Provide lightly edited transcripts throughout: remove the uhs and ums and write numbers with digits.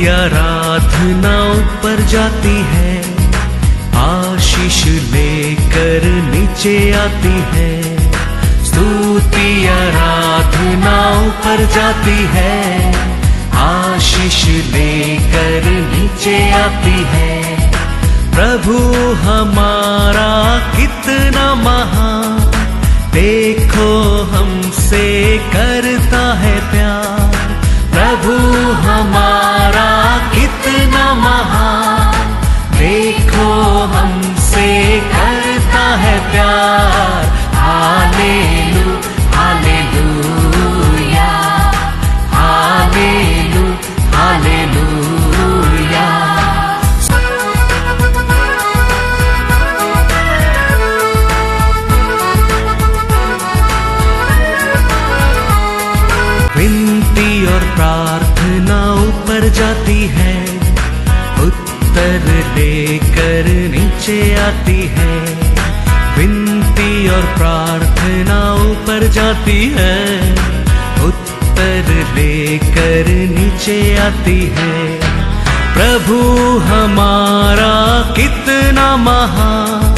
आराधना ऊपर जाती है, आशीष लेकर नीचे आती है। स्तुति आराधना ऊपर जाती है, आशीष लेकर नीचे आती है। प्रभु हमारा कितना महान, देखो हमसे करता है प्यार। प्रभु हमारा कितना महान, देखो हमसे करता है प्यार। हालेलू हालेलूया, हालेलू हालेलूया। विनती और प्रार्थना ऊपर जाती है, उत्तर लेकर नीचे आती है। विनती और प्रार्थना ऊपर जाती है, उत्तर लेकर नीचे आती है। प्रभु हमारा कितना महान,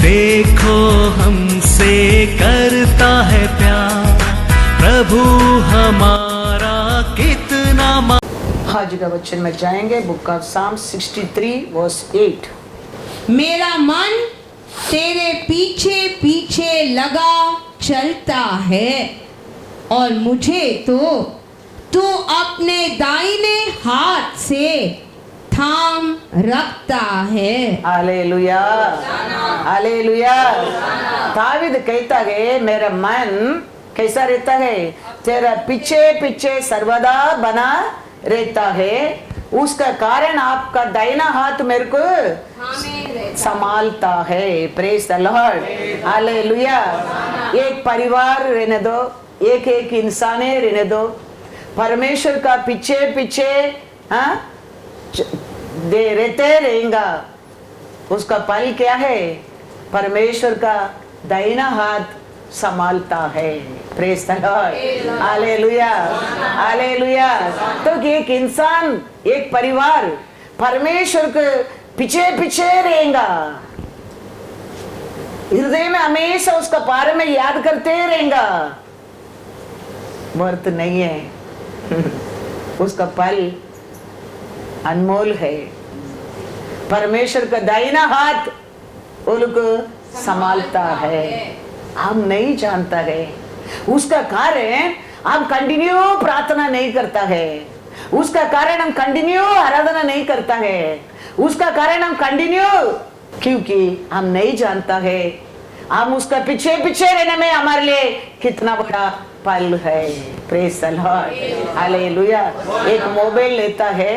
देखो हमसे करता है प्यार। प्रभु हमारा कितना आज का वचन में जाएंगे, बुक ऑफ साम 63 वर्स 8। मेरा मन तेरे पीछे पीछे लगा चलता है, और मुझे तो तू अपने दाहिने हाथ से थाम रखता है। Hallelujah hallelujah. दावीद कहता है, मेरा मन कैसा रहता है, तेरा पीछे पीछे सर्वदा बना रहता है। उसका कारण आपका दाहिना हाथ मेरे को संभालता है। Praise the Lord, hallelujah. एक परिवार रहने दो, एक एक इंसान रहने दो, परमेश्वर का पीछे पीछे दे रहते रहेगा। उसका फल क्या है, परमेश्वर का दाहिना हाथ संभालता है। Praise the Lord, hallelujah hallelujah. तो एक इंसान, एक परिवार परमेश्वर के पीछे पीछे रहेगा, हृदय में हमेशा उसका बारे में याद करते रहेगा, वर्थ नहीं है। उसका फल अनमोल है। परमेश्वर का दाहिना हाथ उनको संभालता है। हम नहीं जानता है, उसका कारण हम कंटिन्यू प्रार्थना नहीं करता है, उसका कारण हम कंटिन्यू आराधना नहीं करता है, उसका कारण हम कंटिन्यू, क्योंकि हम नहीं जानता है हम उसका पीछे पीछे रहने में हमारे लिए कितना बड़ा फल है। Praise the Lord, hallelujah. एक मोबाइल लेता है,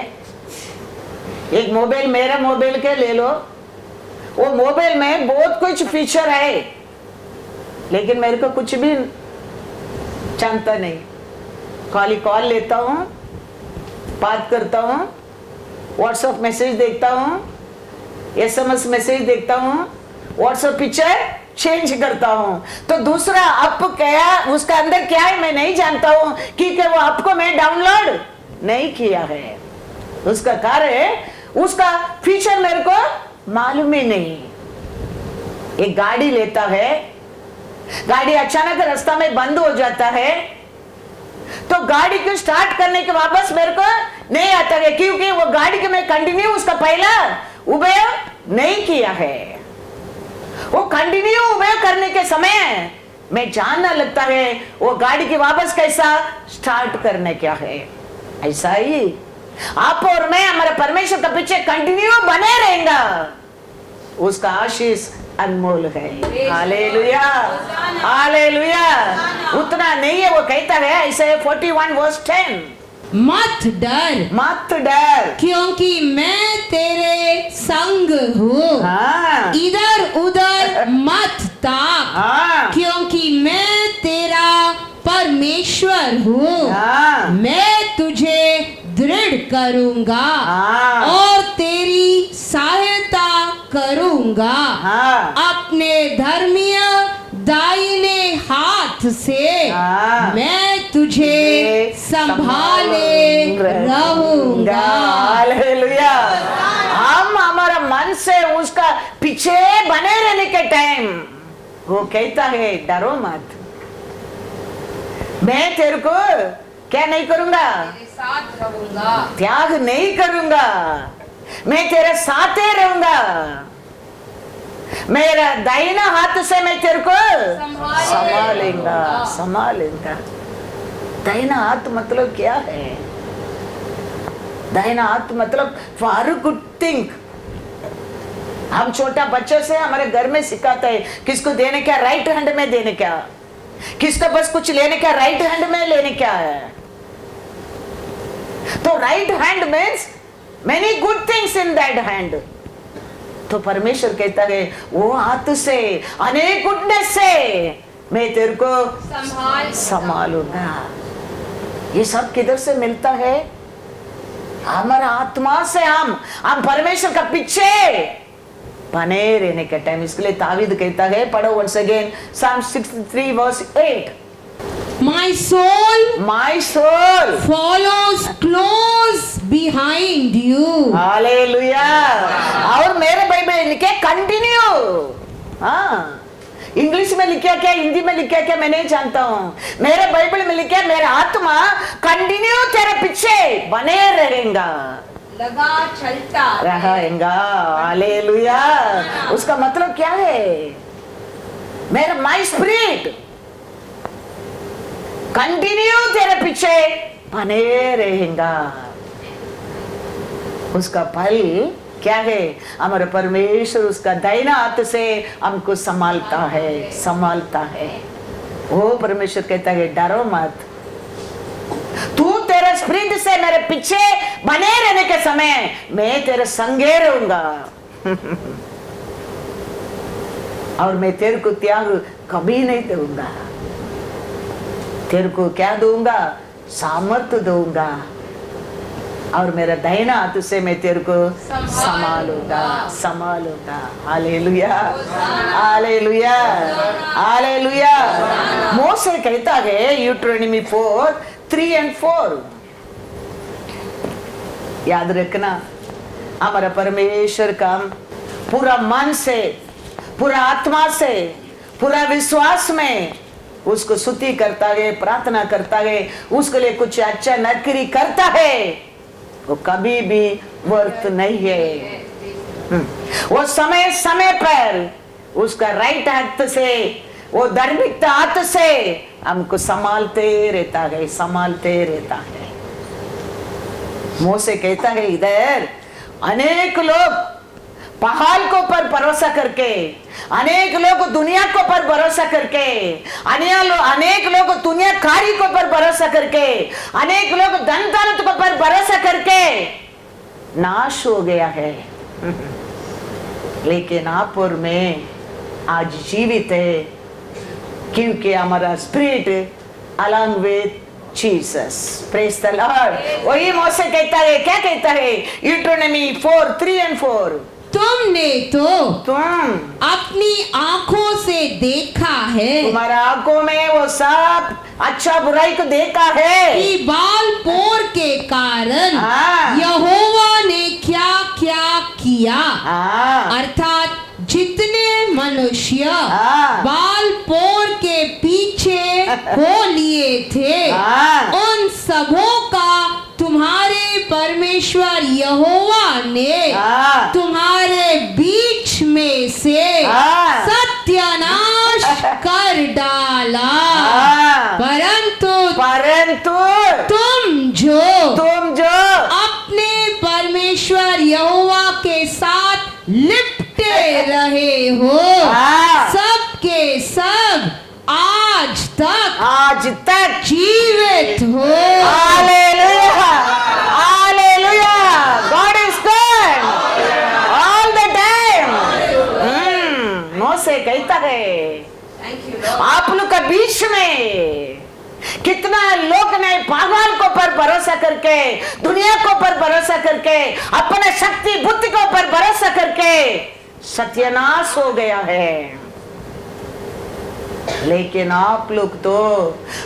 एक मोबाइल मेरा मोबाइल के ले लो, वो मोबाइल में बहुत कुछ फीचर है, लेकिन मेरे को कुछ भी जानता नहीं। खाली कॉल लेता हूँ, बात करता हूँ, व्हाट्सएप मैसेज देखता हूँ, एसएमएस मैसेज देखता हूँ, व्हाट्सएप पिक्चर चेंज करता हूँ। तो दूसरा ऐप क्या, उसका अंदर क्या है मैं नहीं जानता हूँ, क्योंकि वो ऐप को मैं डाउनलोड नहीं किया है। उसका कारण उसका फीचर मेरे को मालूम ही नहीं। एक गाड़ी लेता है, गाड़ी अचानक रास्ता में बंद हो जाता है, तो गाड़ी को स्टार्ट करने के वापस मेरे को नहीं आता है, क्योंकि वो गाड़ी के मैं कंटिन्यू उसका पहला उपयोग नहीं किया है। वो कंटिन्यू उपयोग करने के समय मैं जानना लगता है वो गाड़ी की वापस कैसा स्टार्ट करने क्या है। ऐसा ही आप और मैं हमारे परमेश्वर के पीछे कंटिन्यू बने रहेगा, उसका आशीष अनमोल है। Hallelujah hallelujah. उतना नहीं है, वो कहता है ऐसे 41 वर्स 10, मत डर मत डर, क्योंकि मैं तेरे संग हूँ। हाँ। इधर उधर मत ताक, हाँ। क्योंकि मैं तेरा परमेश्वर हूँ। हाँ। मैं तुझे दृढ़ करूँगा, हाँ। और तेरी सहायता करूँगा। हाँ। अपने धर्मीय दाहिने हाथ से हाँ। मैं तुझे तुझे संभाले रहूंगा। हालेलुया। हम हमारा मन से उसका पीछे बने रहने के टाइम वो कहता है डरो मत, मैं तेरे को क्या नहीं करूंगा, तेरे साथ रहूंगा, त्याग नहीं करूंगा, मैं तेरे साथ ही रहूंगा, मेरा दाहिना हाथ से मैं तेरे को संभालेंगा, संभालेंगा। दाहिना हाथ मतलब क्या है? दाहिना हाथ मतलब फॉर गुड थिंग। हम छोटा बच्चे से हमारे घर में सिखाते हैं किसको देने क्या, राइट हैंड में देने क्या, किसका बस कुछ लेने क्या, राइट हैंड में लेने क्या है। तो right hand means many good things in that hand. तो परमेश्वर कहता है वो हाथ से अनेक गुडनेस से मैं तेरे को संभालूंगा। ये सब किधर से मिलता है? हमारा आत्मा से। हम परमेश्वर का पीछे बने रहने का टाइम। इसके लिए तावीद कहता है, पढ़ो once again Psalm 63 verse 8, My soul follows close behind you. Hallelujah. और मेरे बाइबल लिखे कंटिन्यू। हाँ, इंग्लिश में लिखा क्या, हिंदी में लिखा क्या मैं नहीं जानता हूँ। मेरे बाइबल में लिखा मेरा आत्मा कंटिन्यू तेरे पीछे बने रहेगा, लगा चलता रहेगा। हालेलुया। उसका मतलब क्या है? मेरा माई स्पिरिट कंटिन्यू तेरे पीछे बने रहेगा। उसका फल क्या है? हमारा परमेश्वर उसका दाहिना हाथ से हमको संभालता है, संभालता है। वो परमेश्वर कहता है डरो मत, तू तेरे स्प्रिंट से मेरे पीछे बने रहने के समय मैं तेरे संगे रहूंगा और मैं तेरे को त्याग कभी नहीं दूंगा। तेरे को क्या दूंगा? सामर्थ्य दूंगा और मेरा दाहिना हाथ से मैं तेरे को संभालूंगा, संभालूंगा। Hallelujah, hallelujah, hallelujah. मोसे कहता है यूट्रोनॉमी 4:3 and 4, याद रखना हमारा परमेश्वर का पूरा मन से, पूरा आत्मा से, पूरा विश्वास में उसको स्तुति करता है, प्रार्थना करता है, उसके लिए कुछ अच्छा नौकरी करता है, वो कभी भी व्यर्थ नहीं है। वो समय समय पर उसका राइट हाथ से, वो धार्मिकता हाथ से हमको संभालते रहता है, संभालते रहता है। मोसे कहता है इधर अनेक लोग पहाड़ को पर भरोसा करके, अनेक लोग दुनिया को पर भरोसा करके, अनेक लोग दुनिया कारी को पर भरोसा करके, अनेक लोग धन दौलत को पर भरोसा करके नाश हो गया है। लेकिन आप और मैं आज जीवित है क्योंकि हमारा spirit along with Jesus. Praise the Lord. वही मोसे कहता है, क्या कहता है? यूट्रोनॉमी 4:3 and 4, तुमने तो तुम अपनी आंखों से देखा है, तुम्हारा आंखों में वो सब अच्छा बुराई को देखा है कि बाल पोर के कारण हाँ। यहोवा ने क्या क्या किया। हाँ। अर्थात जितने मनुष्य हाँ। बाल पोर के पीछे हो लिए थे, हाँ। उन सबों का तुम्हारे परमेश्वर यहोवा ने हाँ। तुम्हारे बीच में से हाँ। सत्यानाश कर डाला। हाँ। परंतु तुम जो अपने परमेश्वर यहोवा के साथ लिपटे रहे हो, हाँ। सबके सब आज तक जीवित हो। Hallelujah, hallelujah. God is good all the time. मोसे कहता है आप लोग के बीच में कितना लोग ने पागल को पर भरोसा करके, दुनिया को पर भरोसा करके, अपने शक्ति बुद्धि को पर भरोसा करके सत्यानाश हो गया है। लेकिन आप लोग तो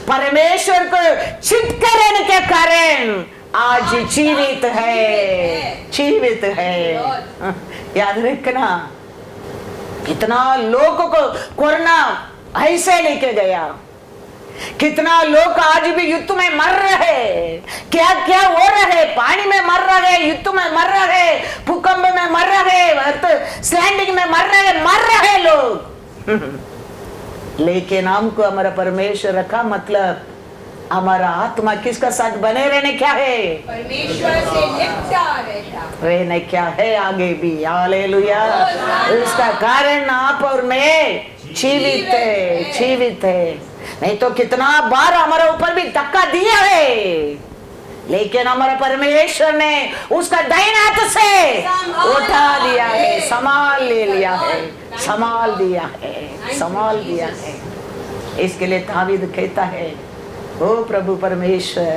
परमेश्वर को चिटकने के कारण आज जीवित है, जीवित है। याद रखना, कितना लोगों को कोरोना ऐसे लेके गया, कितना लोग आज भी युद्ध में मर रहे, क्या क्या हो रहे, पानी में मर रहे, युद्ध में मर रहे, भूकंप में मर रहे, स्लैंडिंग में मर रहे लोग। लेकिन हमको हमारा परमेश्वर रखा, मतलब हमारा आत्मा किसका साथ बने रहने क्या है, परमेश्वर से लिपटा रहता रहने क्या है आगे भी। हालेलुया। उसका कारण आप और मैं जीवित है, जीवित है। नहीं तो कितना बार हमारे ऊपर भी धक्का दिया है, लेकिन हमारा परमेश्वर ने उसका दाहिने हाथ से उठा दिया है, संभाल ले लिया है, संभाल दिया है, संभाल दिया है। इसके लिए दावीद कहता है, ओ प्रभु परमेश्वर,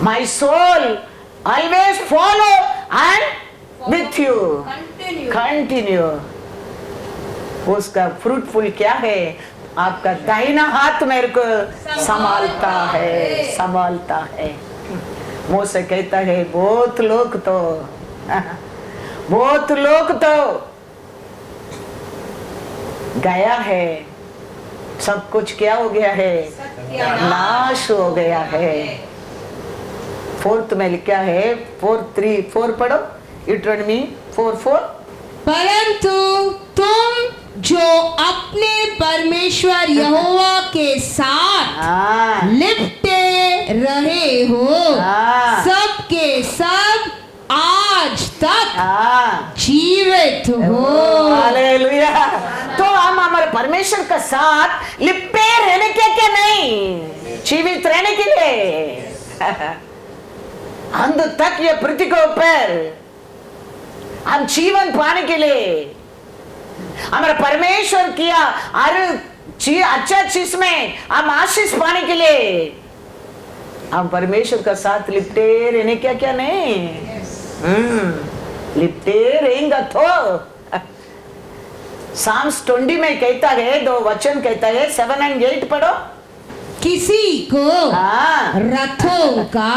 my soul always follow and with you continue. उसका फ्रूटफुल क्या है, आपका दाहिना हाथ मेरे को संभालता है, संभालता है। मूसा कहता है, बहुत लोग तो गया है, सब कुछ क्या हो गया है, नाश हो गया है। 4th में लिखा है 4:3-4 पढ़ो, यूट्रोनॉमी 4:4। परंतु तुम जो अपने परमेश्वर यहोवा के साथ लिपटे रहे हो, सबके सब आज तक जीवित हो। हालेलुया। तो हम हमारे परमेश्वर के साथ लिपटे रहने के क्या नहीं, जीवित रहने के लिए अंत तक ये पृथ्वी के ऊपर हम जीवन पाने के लिए, हमारा परमेश्वर किया हर अच्छा चीज में हम आशीष पाने के लिए हम परमेश्वर का साथ लिपटे रहने क्या क्या नहीं, लिपटे रहेंगे तो। साम्स 20 में कहता है, 2 वचन कहता है, 7 और 8 पढ़ो। किसी को रथों का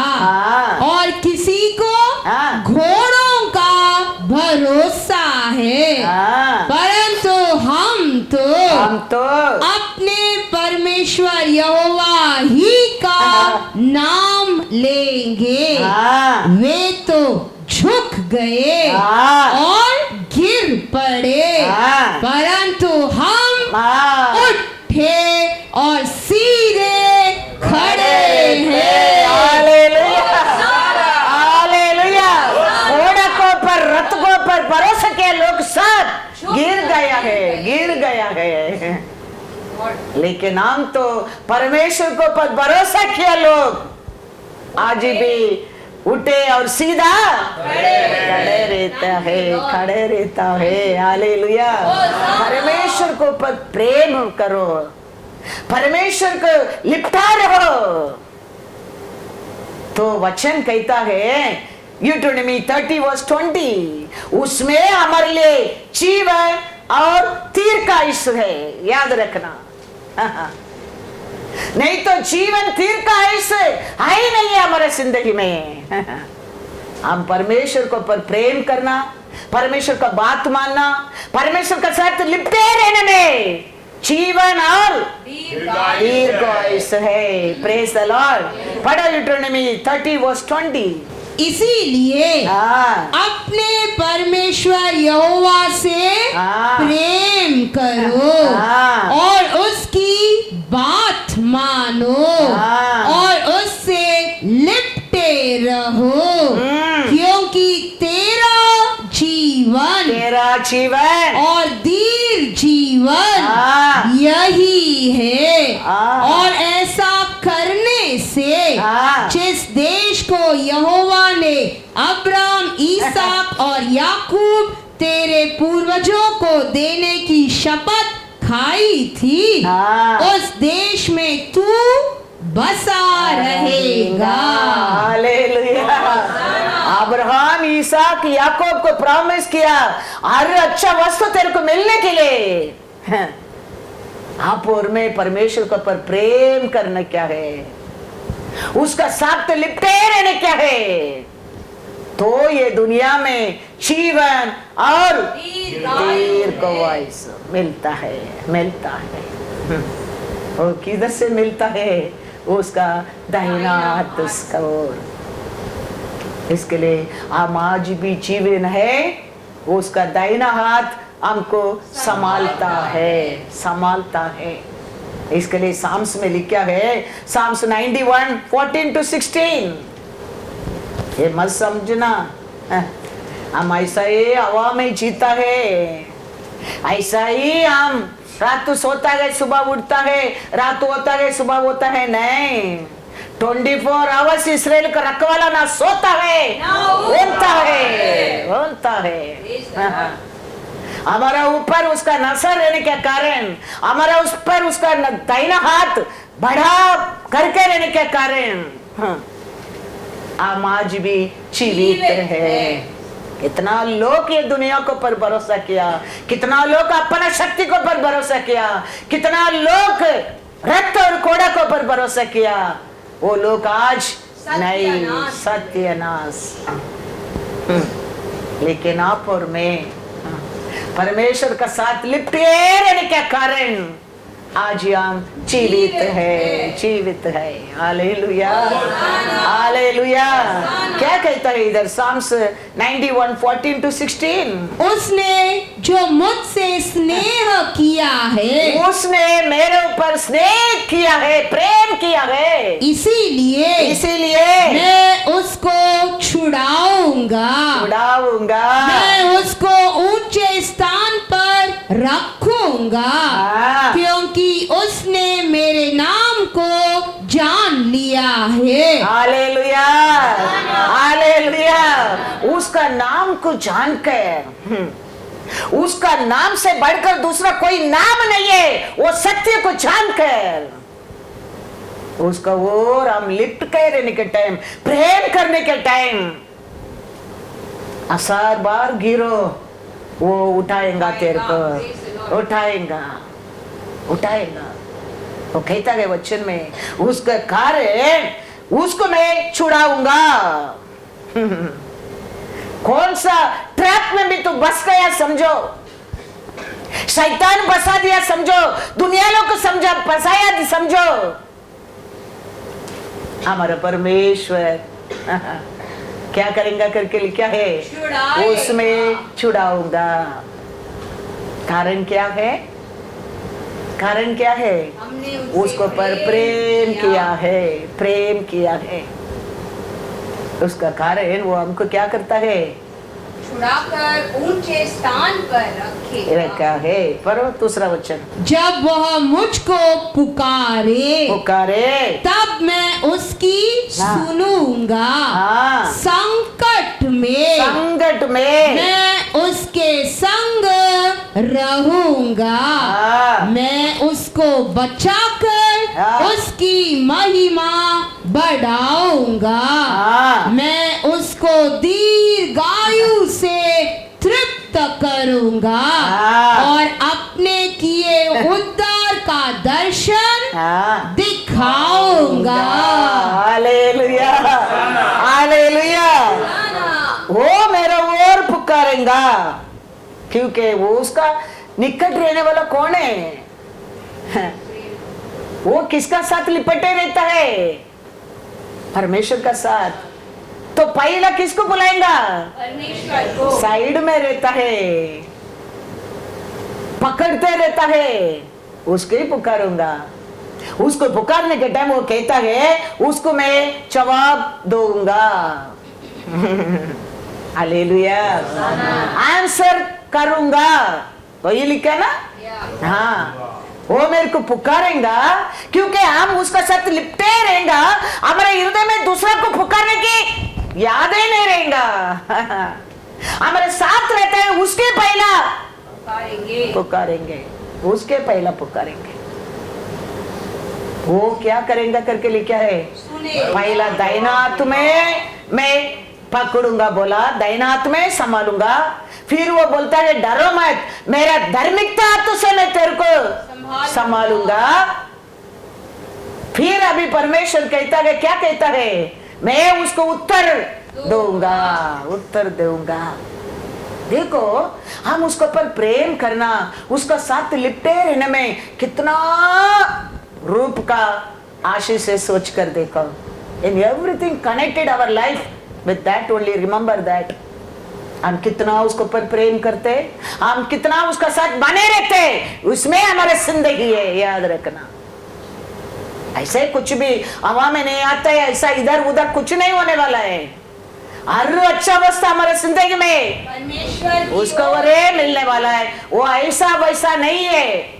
और किसी को घोड़ों का भरोसा है, परंतु हम तो अपने परमेश्वर यहोवा ही का नाम लेंगे। वे तो झुक गए और गिर पड़े, परंतु हम उठे और सीधे खड़े हैं। Hallelujah, hallelujah. घोड़े को पर, रथ को पर भरोसा के लोग सब गिर गया है, गिर गया है। लेकिन हम तो परमेश्वर को पर भरोसा किया लोग आज भी उठे और सीधा खड़े रहता है, खड़े रहता है। हालेलुया। परमेश्वर को पर प्रेम करो, परमेश्वर को लिपटा रहो। तो वचन कहता है यूट्रोनॉमी 30:20, उसमें हमारे लिए जीवन और तीर का ईश्वर है, याद रखना। नहीं तो जीवन तीर का ऐसे है ही नहीं है हमारे जिंदगी में। हम परमेश्वर को पर प्रेम करना, परमेश्वर का बात मानना, परमेश्वर का साथ लिपटे रहने में जीवन और दीर्घायुष्य है। Praise the Lord. पढ़ो यूट्रोनॉमी 30:20। इसीलिए अपने परमेश्वर यहोवा से प्रेम करो और उसकी बात मानो और उससे लिपटे रहो, क्योंकि तेरा जीवन और दीर्घ जीवन यही है। और ऐसा करने से जिस देश को यहोवा ने अब्राहम, इसहाक और याकूब तेरे पूर्वजों को देने की शपथ खाई थी, उस देश में तू बसा रहेगा। हालेलुया। अब्राहम, इसहाक, याकूब को प्रॉमिस किया हर अच्छा वस्तु तेरे को मिलने के लिए। आप और मैं परमेश्वर के ऊपर प्रेम करना क्या है, उसका साथ लिपटे रहने क्या है, तो ये दुनिया में जीवन और दीर्घायुष्य मिलता है, मिलता है। और किधर से मिलता है? उसका दाहिना हाथ उसका ओर। इसके लिए हम आज भी जीवन है, उसका दाहिना हाथ हमको संभालता है, संभालता है। इसके लिए साम्स में लिखा है, साम्स 91 14 to 16। ये मत समझना हम ऐसा ही हवा में जीता है, ऐसा ही हम रात तो सोता है सुबह उठता है, रात होता है सुबह होता है, नहीं। 24 आवर्स इसराइल का रखवाला ना सोता है, होता है, होता है। हमारा ऊपर उसका नजर रहने के कारण, हमारा उस पर उसका दाहिना हाथ बढ़ा करके रहने के कारण हम आज भी जीवित है। कितना लोग ये दुनिया को पर भरोसा किया, कितना लोग अपना शक्ति को पर भरोसा किया, कितना लोग रक्त और कोड़ा को पर भरोसा किया, वो लोग आज नहीं, सत्यानाश। लेकिन आप और मैं परमेश्वर का साथ लिपटे रहने के कारण आज हम जीवित है, जीवित है। Hallelujah, hallelujah. क्या कहता है इधर साम्स 91 14 to 16? उसने जो मुझसे स्नेह किया है, उसने मेरे ऊपर स्नेह किया है, प्रेम किया है, इसीलिए इसीलिए मैं उसको छुड़ाऊंगा, छुड़ाऊंगा, मैं उसको ऊंचे स्थान पर रखूंगा, क्योंकि उसने मेरे नाम को जान लिया है। Hallelujah, hallelujah. उसका नाम को जानकर, उसका नाम से बढ़कर दूसरा कोई नाम नहीं है, वो सत्य को जानकर उसका और हम लिप्ट कर रहने के टाइम, प्रेम करने के टाइम 1000 बार गिरो वो उठाएगा तेरे को, उठाएगा, उठाएगा। वो कहता है वचन में, उसका कारण उसको मैं छुड़ाऊंगा। कौन सा ट्रैप में भी तू बस गया समझो, शैतान बसा दिया समझो, दुनिया लोग को समझा फंसाया समझो, हमारा परमेश्वर क्या करेंगा करके लिखा है, उसमें छुड़ाऊंगा। कारण क्या है? कारण क्या है? उसको पर प्रेम किया है, प्रेम किया है। उसका कारण वो हमको क्या करता है? छुड़ाकर ऊंचे स्थान पर रखा है। पर दूसरा वचन, जब वह मुझको पुकारे, पुकारे तब मैं उसकी सुनूंगा। संकट में मैं उसके संग रहूंगा, मैं उसको बचाकर उसकी महिमा बढ़ाऊंगा, मैं उसको दीर्घायु से तृप्त करूंगा और अपने किए उद्धार का दर्शन दिखाऊंगा। Hallelujah, hallelujah. वो मेरा और पुकारेगा, क्योंकि वो उसका निकट रहने वाला कौन है? वो किसका साथ लिपटे रहता है? परमेश्वर का साथ। तो पहला किसको बुलाएगा? परमेश्वर को। साइड में रहता है, पकड़ते रहता है, उसको ही पुकारूंगा। उसको पुकारने के टाइम वो कहता है उसको मैं जवाब दूंगा। हालेलुया, आंसर करूंगा। तो ये लिखा ना, हाँ, वो मेरे को पुकारेगा क्योंकि हम उसका साथ लिपटे रहेगा। हमारे हृदय में दूसरा को पुकारने की याद ही नहीं रहेगा। हमारे साथ रहते हैं, उसके पहला पुकारेंगे, उसके पहला पुकारेंगे। वो क्या करेंगे करके लिखा है? पहला दाहिना हाथ में मैं पकड़ूंगा, बोला दाहिना हाथ में संभालूंगा। फिर वो बोलता है डरो मत, मेरा धार्मिकता हाथ से मैं तेरे को संभालूंगा। फिर अभी परमेश्वर कहता है, क्या कहता है, मैं उसको उत्तर दूंगा, उत्तर दूंगा। देखो, हम उसके ऊपर प्रेम करना, उसका साथ लिपटे रहने में कितना रूप का आशीष है, सोच कर देखो। In everything connected our life with that only, remember that. हम कितना उसके ऊपर प्रेम करते, हम कितना उसका साथ बने रहते, उसमें हमारे जिंदगी है, याद रखना। ऐसे कुछ भी हवा में नहीं आता है, ऐसा इधर उधर कुछ नहीं होने वाला है। हर अच्छा अवस्था हमारे जिंदगी में परमेश्वर उसको वरे मिलने वाला है, वो ऐसा वैसा नहीं है।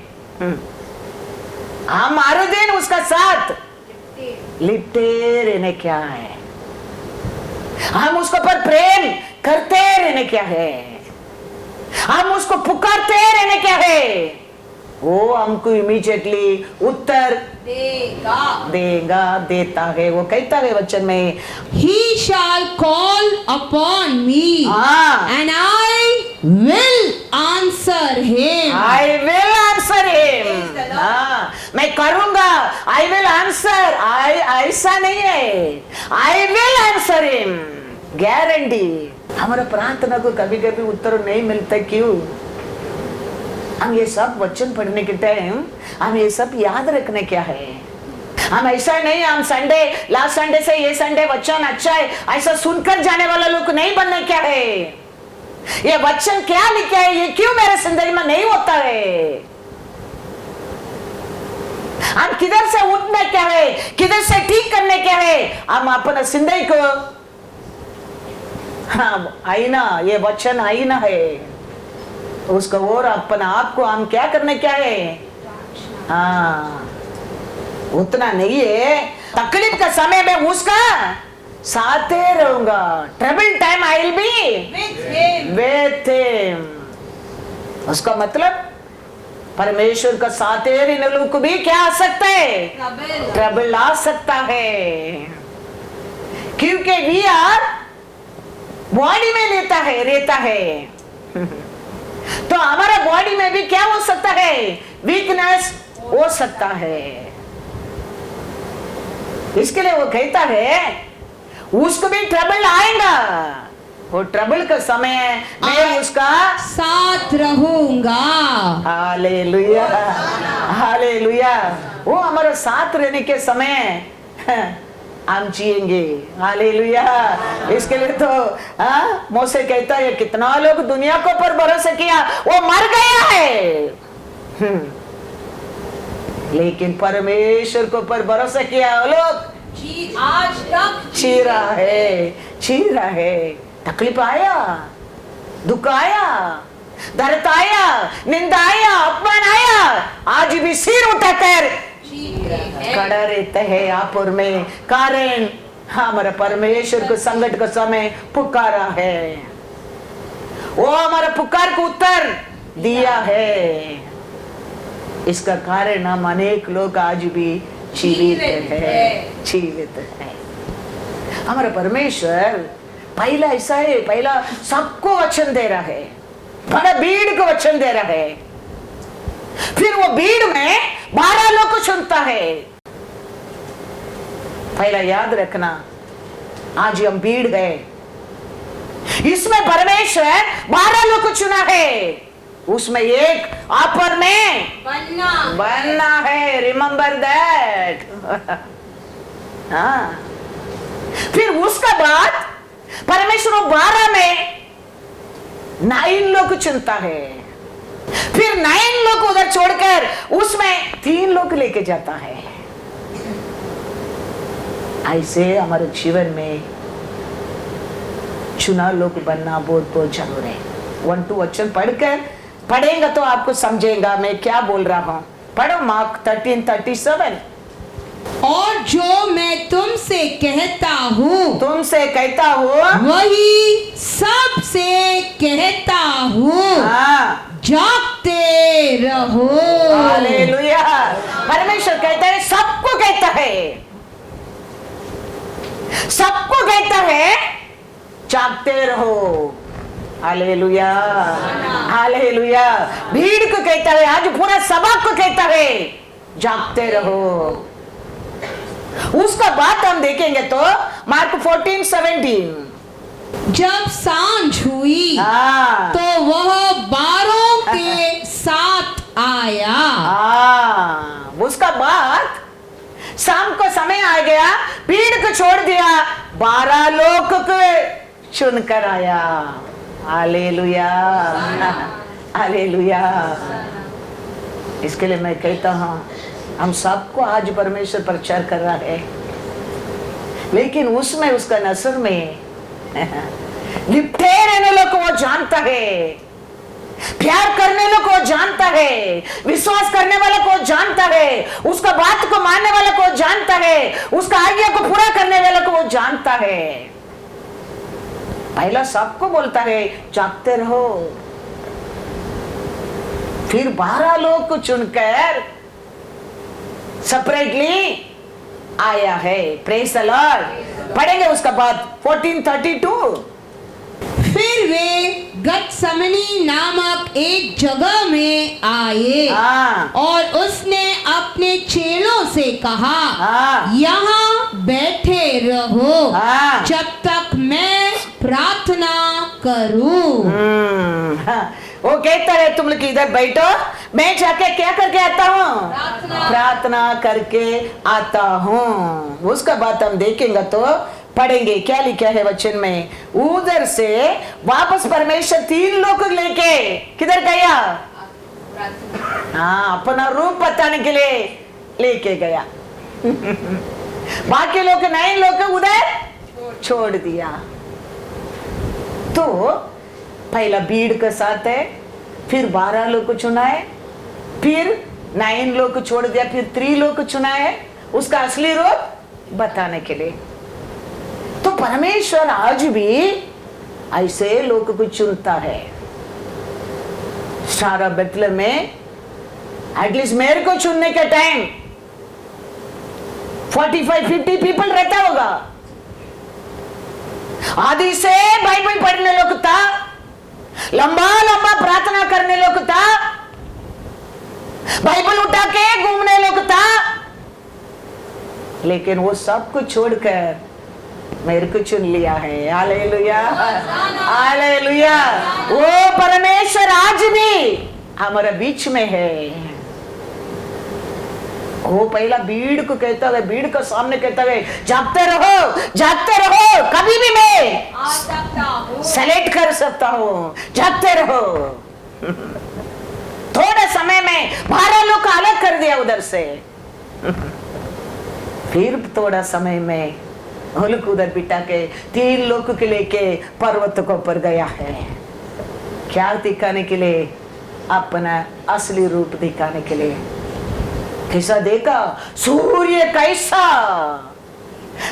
हम हर दिन उसका साथ लिपटे रहने क्या है, हम उसको पर प्रेम करते रहने क्या है, हम उसको पुकारते रहने क्या है, वो हमको इमीडिएटली उत्तर देगा, देता है। वो कहता है वचन में, He shall call upon me हाँ, and I will answer him. I will answer him। Praise the Lord। हाँ, मैं करूंगा, I will answer। ऐसा नहीं है, I will answer him, guarantee. हमारा प्रार्थना को कभी कभी उत्तर नहीं मिलता, क्यों? हम ये सब वचन पढ़ने के टाइम हम ये सब याद रखने क्या है, हम ऐसा नहीं, हम संडे लास्ट संडे से ये संडे वचन अच्छा है ऐसा सुनकर जाने वाला लोग नहीं बनने क्या है। ये वचन क्या लिखा है, ये क्यों मेरे जिंदगी में नहीं होता है। हम किधर से उठने क्या है, किधर से ठीक करने क्या है, हम अपना जिंदगी को, हाँ आईना, ये वचन आईना है उसका, और अपना आप को हम क्या करने क्या है, हाँ उतना नहीं है। तकलीफ का समय में उसका साथ रहूंगा, trouble time I will be with him. उसका मतलब परमेश्वर का साथ रहने लोग को भी क्या आ सकता है, ट्रबल आ सकता है, क्योंकि वी आर बॉडी में रहता है तो हमारा बॉडी में भी क्या हो सकता है, वीकनेस हो सकता है। इसके लिए वो कहता है उसको भी ट्रबल आएगा, वो ट्रबल का समय मैं उसका साथ रहूंगा। Hallelujah, hallelujah. वो हमारा साथ रहने के समय हम जिएंगे, हालेलुया। इसके लिए तो मोसे कहता है, कितना लोग दुनिया को पर भरोसा किया, वो मर गया है, लेकिन परमेश्वर को पर भरोसा किया वो लोग आज तक जी रहा है। तकलीफ आया, दुख आया, दर्द आया, निंदा आया, अपमान आया, आज भी सिर उठाकर खड़ा रहता है आपुर में, कारण हमारा परमेश्वर को संकट का समय पुकारा है, वो हमारा पुकार को उत्तर दिया है। इसका कारण हम अनेक लोग आज भी जीवित है। हमारा परमेश्वर पहला ऐसा है, पहला सबको वचन दे रहा है, बड़ा भीड़ को वचन दे रहा है, फिर वो भीड़ में 12 लोग को चुनता है। पहला याद रखना, आज हम भीड़ है, इसमें परमेश्वर 12 लोग को चुना है, उसमें एक आपर में बनना है, रिमेंबर दैट। हाँ, फिर उसका बाद परमेश्वर 12 में 9 लोग को चुनता है, फिर 9 लोग उधर छोड़कर उसमें 3 लोग लेके जाता है। ऐसे हमारे जीवन में चुना लोग बनना बहुत बहुत जरूर है। 1-2 वचन पढ़ेंगे तो आपको समझेगा मैं क्या बोल रहा हूँ। पढ़ो मार्क 13:37। और जो मैं तुमसे कहता हूँ वही सबसे कहता हूँ, जागते रहो। हालेलुया। परमेश्वर कहता है, सबको कहता है, जागते रहो। Hallelujah, hallelujah. भीड़ को कहता है, आज पूरा सभा को कहता है, जागते रहो। उसका बात हम देखेंगे तो मार्क 14:17, जब सांझ हुई हाँ, तो वह 12 के साथ आया। उसका बाद शाम को समय आ गया, भीड़ को छोड़ दिया, 12 लोग को चुनकर आया। Hallelujah, hallelujah. इसके लिए मैं कहता हूं, हम सबको आज परमेश्वर प्रचार कर रहा है, लेकिन उसमें उसका नसर में लिपटे रहने लोग को वो जानता है, प्यार करने लोग को जानता है, विश्वास करने वाला को जानता है, उसका बात को मानने वाला को जानता है, उसका आज्ञा को पूरा करने वाला को वो जानता है। पहला सबको बोलता है जागते रहो, फिर 12 लोग को चुनकर सेपरेटली आया है। Praise the Lord. पढ़ेंगे उसका बाद 14:32। फिर वे गतसमनी नामक एक जगह में आए और उसने अपने चेलों से कहा, यहाँ बैठे रहो जब तक मैं प्रार्थना करूं। वो कहता है तुम लोग इधर बैठो, मैं जाके क्या करके आता हूँ, प्रार्थना करके आता हूँ। उसका बात हम देखेंगे तो पढ़ेंगे क्या लिखा है वचन में। उधर से वापस परमेश्वर 3 लोग लेके किधर गया, हाँ, अपना रूप बताने के लिए लेके गया। बाकी लोग 9 लोग उधर छोड़ दिया। तो पहला भीड़ के साथ है, फिर 12 लोग को चुना है, फिर 9 लोग को छोड़ दिया, फिर 3 लोग को चुना है उसका असली रूप बताने के लिए। तो परमेश्वर आज भी ऐसे लोग को चुनता है। सारा बेथलेहम में एटलीस्ट मेरे को चुनने के टाइम 45-50 पीपल रहता होगा। आदि से बाइबल पढ़ने लोग था, लंबा लंबा प्रार्थना करने लोग था, बाइबल उठा के घूमने लोग था, लेकिन वो सब कुछ छोड़कर मेरे को चुन लिया है। Hallelujah, hallelujah. वो परमेश्वर आज भी हमारे बीच में है। वो पहला भीड़ को कहता है, भीड़ के सामने कहता है जागते रहो, जागते रहो, कभी भी मैं सेलेक्ट कर सकता हूँ, जागते रहो। थोड़े समय में 12 लोग को अलग कर दिया उधर से। फिर थोड़ा समय में लोग उधर बिठा के 3 लोग के लेके पर्वत को ऊपर गया है। क्या दिखाने के लिए, अपना असली रूप दिखाने के लिए। कैसा देखा, सूर्य कैसा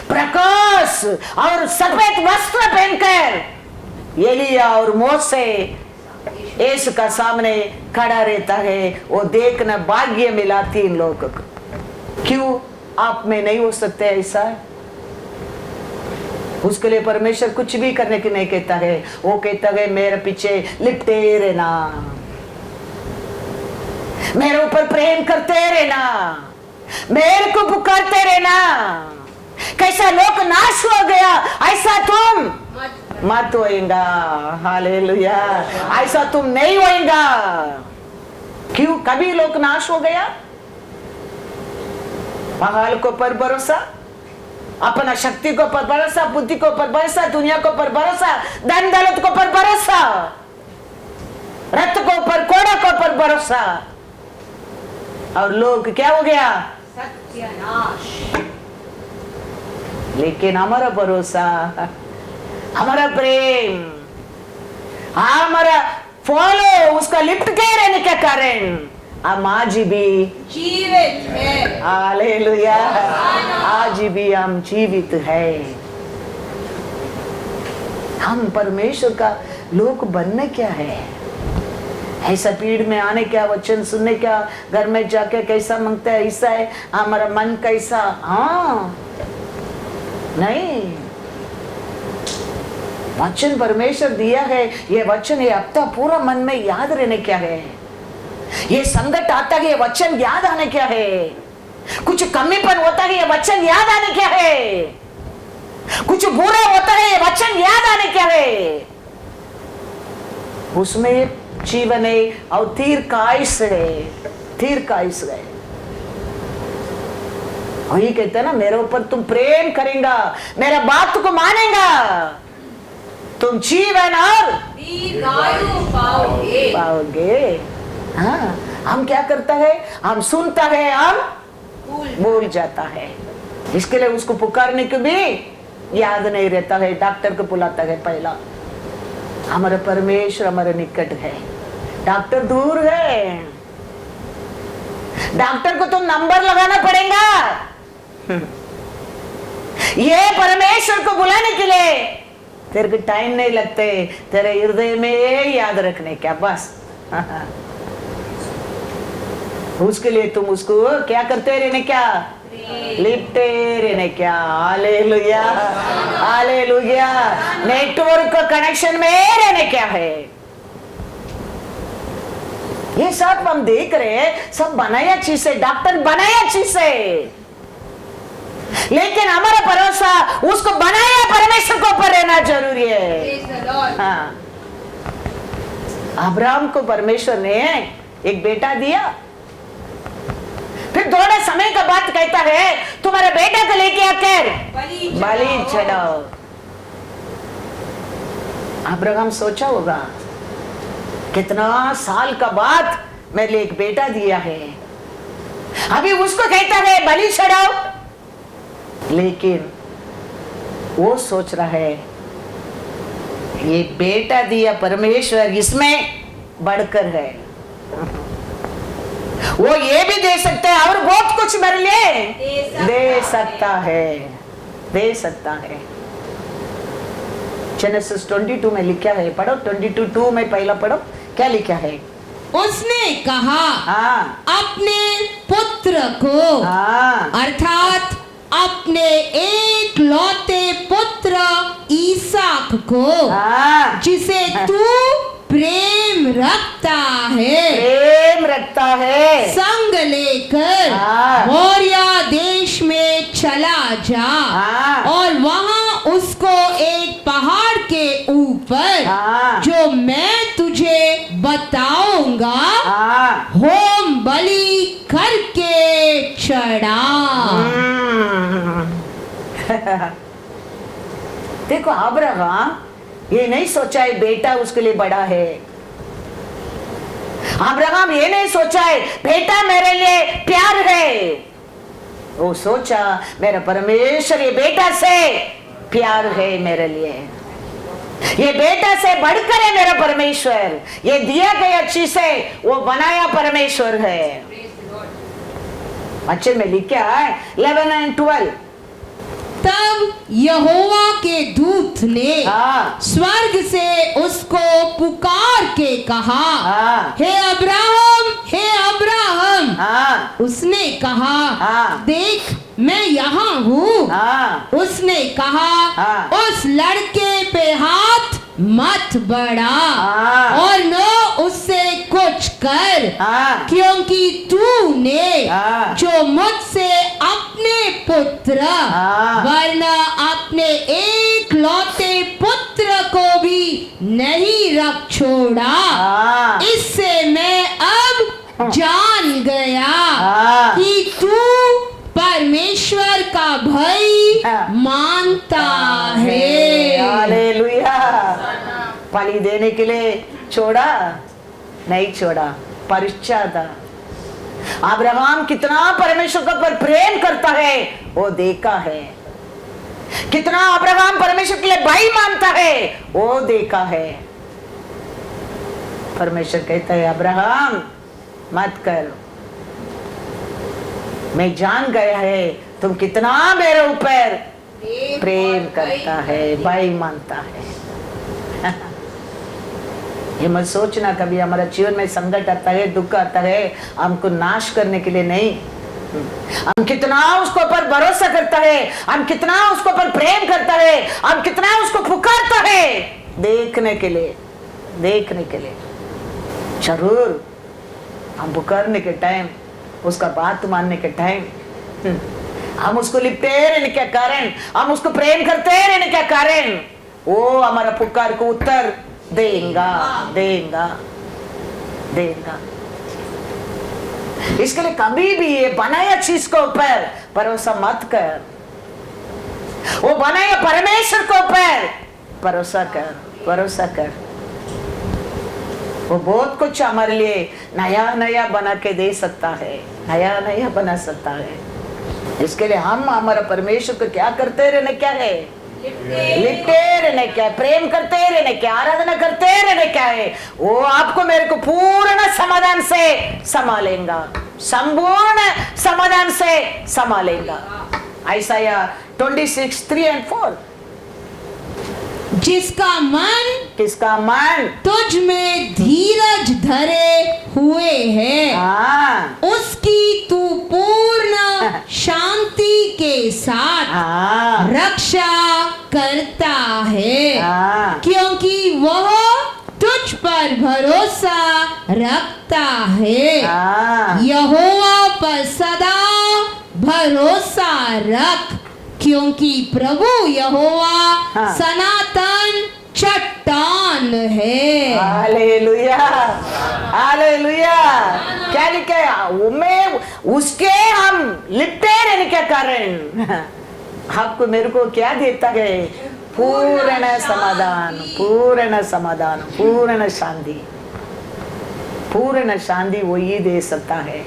प्रकाश और सफेद वस्त्र पहनकर एलिया और मोसे यीशु का सामने खड़ा रहता है। वो देखना भाग्य मिला 3 लोगों को। क्यों आप में नहीं हो सकते ऐसा? उसके लिए परमेश्वर कुछ भी करने की नहीं कहता है। वो कहता है मेरे पीछे लिपटे रहना, मेरे ऊपर प्रेम करते रहना, मेरे को पुकारते रहना। कैसा लोक नाश हो गया, ऐसा तुम मत होएगा। हालेलुया, ऐसा तुम नहीं होएगा। क्यों कभी लोक नाश हो गया? पहाड़ को पर भरोसा, अपना शक्ति को पर भरोसा, बुद्धि को पर भरोसा, दुनिया को पर भरोसा, धन दौलत को पर भरोसा, रथ को पर, घोड़ा को पर भरोसा, और लोग क्या हो गया, सत्यानाश। लेकिन हमारा भरोसा, हमारा प्रेम, हमारा फॉलो, उसका लिप्ट के रहने के कारण हम आज भी जीवित है। हालेलुया, आज भी हम जीवित है। हम परमेश्वर का लोक बनने क्या है? ऐसा पीड़ में आने क्या, वचन सुनने क्या, घर में जाके कैसा मांगता है ऐसा है, हमारा मन कैसा? हाँ नहीं, वचन परमेश्वर दिया है, ये वचन ये हफ्ता पूरा मन में याद रहने क्या है। ये संकट आता है, ये वचन याद आने क्या है। कुछ कमीपन होता है, ये वचन याद आने क्या है। कुछ बुरा होता है, ये वचन याद आने क्या है। उसमें जीवन है और दीर्घायुष है, दीर्घायुष है। वही कहते हैं ना, मेरे ऊपर तुम प्रेम करेंगे, मेरा बात को मानेगा, तुम जीवन और दीर्घायु पाओगे। हाँ, हम क्या करता है, हम सुनता है, हम भूल जाता है। इसके लिए उसको पुकारने को भी याद नहीं रहता है, डॉक्टर को बुलाता है पहला। हमारा परमेश्वर हमारे निकट है, डॉक्टर दूर है। डॉक्टर को तुम नंबर लगाना पड़ेगा, ये परमेश्वर को बुलाने के लिए तेरे को टाइम नहीं लगते, तेरे हृदय में याद रखने क्या बस। उसके लिए तुम उसको क्या करते रहने क्या, लिपटे रहने क्या। Hallelujah, hallelujah. नेटवर्क कनेक्शन में रहने क्या है। ये सब हम देख रहे हैं, सब बनाया चीज है, डॉक्टर बनाया चीज है, लेकिन हमारा भरोसा उसको बनाया परमेश्वर को ऊपर रहना जरूरी है। हाँ, अब्राहम को परमेश्वर ने एक बेटा दिया, फिर थोड़ा समय का बात कहता है तुम्हारे बेटा को लेके आकर बलि चढ़ाओ। अब्राहम सोचा होगा कितना साल का बाद मेरे लिए एक बेटा दिया है, अभी उसको कहता है बलि चढ़ाओ। लेकिन वो सोच रहा है ये बेटा दिया परमेश्वर, इसमें बढ़कर है, वो ये भी दे सकता है और बहुत कुछ मेरे लिए दे सकता है, दे सकता है। जेनेसिस 22 में लिखा है, पढ़ो 22:2 में पहला पढ़ो, क्या लिखा है। उसने कहा, हाँ, अपने पुत्र को, हाँ, अर्थात अपने एक लौते पुत्र ईसाक को, हाँ, जिसे तू प्रेम रखता है, प्रेम रखता है, संग लेकर हाँ, मोरिया देश में चला जा, हाँ, और वहां उसको एक पहाड़ के ऊपर, हाँ, जो मैं तुझे बताऊंगा, हाँ, होम बलि करके चढ़ा। देखो अब्राहम ये नहीं सोचा है बेटा उसके लिए बड़ा है। अब्राहम ये नहीं सोचा है बेटा मेरे लिए प्यार है। वो सोचा मेरा परमेश्वर ये बेटा से प्यार है मेरे लिए, ये बेटा से बढ़कर है मेरा परमेश्वर, ये दिया गया चीज है वो बनाया परमेश्वर है। अच्छे में लिखा है 11 और 12। तब यहोवा के दूत ने हाँ, स्वर्ग से उसको पुकार के कहा, हाँ, हे अब्राहम, हे अब्राहम। हाँ, उसने कहा, हाँ, देख मैं यहाँ हूँ। हाँ, उसने कहा, हाँ, उस लड़के पे हाथ मत बढ़ा, हाँ, और न उससे कुछ कर, हाँ, क्योंकि तूने हाँ, जो मुझसे अपने पुत्र, हाँ, वरना अपने एक लौते पुत्र को भी नहीं रख छोड़ा, हाँ, इससे मैं अब जान गया हाँ, कि तू परमेश्वर का भय हाँ, मानता है। हालेलुया। बलि देने के लिए छोड़ा नहीं, छोड़ा पश्चात। अब्राहम कितना परमेश्वर का पर प्रेम करता है वो देखा है, कितना अब्राहम परमेश्वर के लिए भाई मानता है वो देखा है। परमेश्वर कहता है अब्राहम मत कर, मैं जान गया है तुम कितना मेरे ऊपर प्रेम करता है, भाई मानता है। ये मत सोचना कभी हमारा जीवन में संकट आता है, दुख आता है, हमको नाश करने के लिए नहीं। हम कितना उसको पर भरोसा करता है, हम कितना उसको पर प्रेम करता है, हम कितना उसको पुकारता है, देखने के लिए, देखने के लिए। जरूर हम पुकारने के टाइम, उसका बात मानने के टाइम, हम उसको लिपटे रहने के कारण, हम उसको प्रेम करते रहने के कारण वो हमारा पुकार को उत्तर देगा, देगा, देगा। इसके लिए कभी भी ये बनाया चीज को ऊपर भरोसा मत कर, वो बनाया परमेश्वर को ऊपर भरोसा कर, भरोसा कर। वो बहुत कुछ हमारे लिए नया नया बना के दे सकता है, नया नया बना सकता है। इसके लिए हम हमारा परमेश्वर को क्या करते रहने क्या है, लिपटे रहने क्या है, प्रेम करते रहने क्या, आराधना करते रहने क्या है। वो आपको मेरे को पूर्ण समाधान से संभालेगा, संपूर्ण समाधान से संभालेगा। आयसाया 26:3-4। जिसका मन, किसका मन तुझ में धीरज धरे हुए है, हाँ, उसकी तू पूर्ण शांति के साथ हाँ, रक्षा करता है, हाँ, क्योंकि वह तुझ पर भरोसा रखता है। हाँ, यहोवा पर सदा भरोसा रख, क्योंकि प्रभु यहोवा हाँ। सनातन चट्टान है। Hallelujah, hallelujah. क्या लिखे, मैं उसके हम लिपटे रहने के कारण आपको मेरे को क्या देता है, पूर्ण समाधान, पूर्ण समाधान, पूर्ण शांति। पूर्ण शांति वही दे सकता है,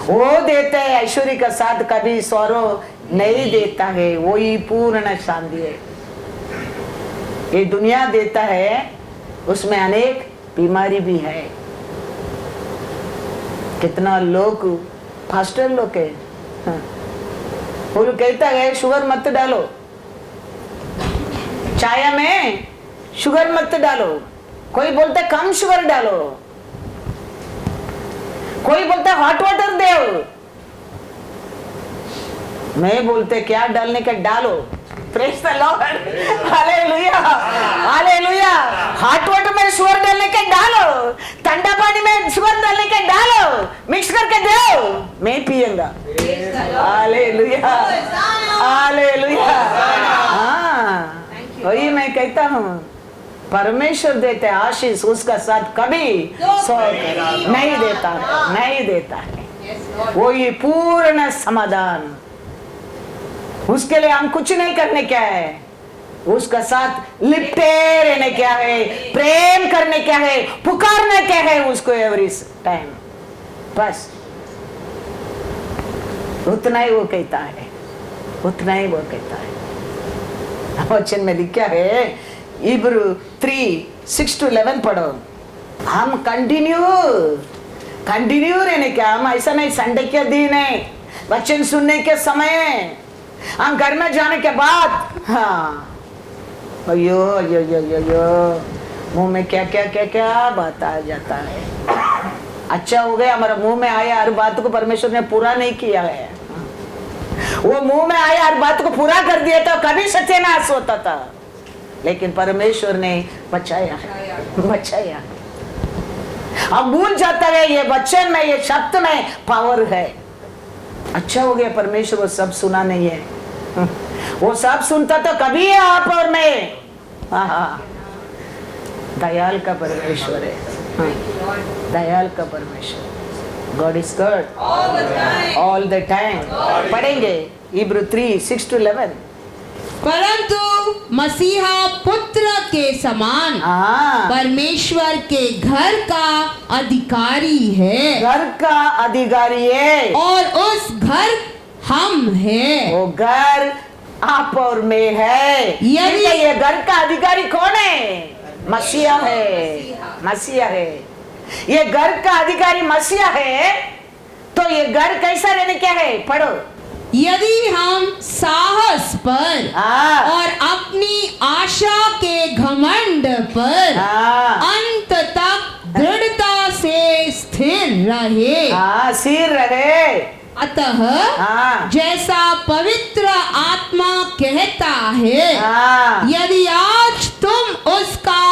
वो देते हैं। ऐश्वर्य का साथ कभी सौरव नहीं देता है, वही पूर्ण शांति है। ये दुनिया देता है, उसमें अनेक बीमारी भी है। कितना लोग फास्टर लोग है, वो लोग कहता है शुगर मत डालो, चाय में शुगर मत डालो। कोई बोलता है कम शुगर डालो, कोई बोलता है हॉट वाटर दो। मैं बोलते क्या डालने का डालो। Praise the Lord, hallelujah, hallelujah. Hot water में शुगर डालने के डालो, ठंडा पानी में शुगर डालने के डालो, मिक्स करके दो, मैं पियूंगा। Hallelujah, hallelujah. हाँ, वही मैं कहता हूँ, परमेश्वर देते आशीष, उसका साथ कभी नहीं देता है, नहीं देता है। वो ये पूर्ण समाधान, उसके लिए हम कुछ नहीं करने क्या है, उसका साथ लिपटे रहने क्या है, प्रेम करने क्या है, पुकारने क्या है उसको एवरी टाइम, बस उतना ही वो कहता है, उतना ही वो कहता है। वचन में लिखा है, इब्रू 3:6-11 पढ़ो। हम कंटिन्यू रहने क्या, हम ऐसा नहीं संडे के दिन है, वचन सुनने के समय, हम घर में जाने के बाद, हाँ, अयो यो यो यो यो, मुंह में क्या क्या क्या क्या बात आ जाता है। अच्छा हो गया हमारा मुंह में आया हर बात को परमेश्वर ने पूरा नहीं किया है। वो मुंह में आया हर बात को पूरा कर दिया तो कभी सत्यानाश होता था, लेकिन परमेश्वर ने बचाया है, बचाया। हम भूल जाता है ये वचन में, ये शब्द में पावर है। अच्छा हो गया परमेश्वर वो सब सुना नहीं है, वो सब सुनता तो कभी है आप और मैं। हाँ, दयाल का परमेश्वर है, दयाल का परमेश्वर। God is good all the time। पढ़ेंगे इब्रू 3:6-11। परंतु मसीहा पुत्र के समान परमेश्वर के घर का अधिकारी है, घर का अधिकारी है, और उस घर हम हैं। वो घर आप और में है। यदि ये घर का अधिकारी कौन है? मसीहा है, मसीहा है। ये घर का अधिकारी मसीहा है, तो ये घर कैसा रहने क्या है, पढ़ो। यदि हम साहस पर और अपनी आशा के घमंड पर अंत तक दृढ़ता से स्थिर रहे, स्थिर रहे। अतः जैसा पवित्र आत्मा कहता है, यदि आज तुम उसका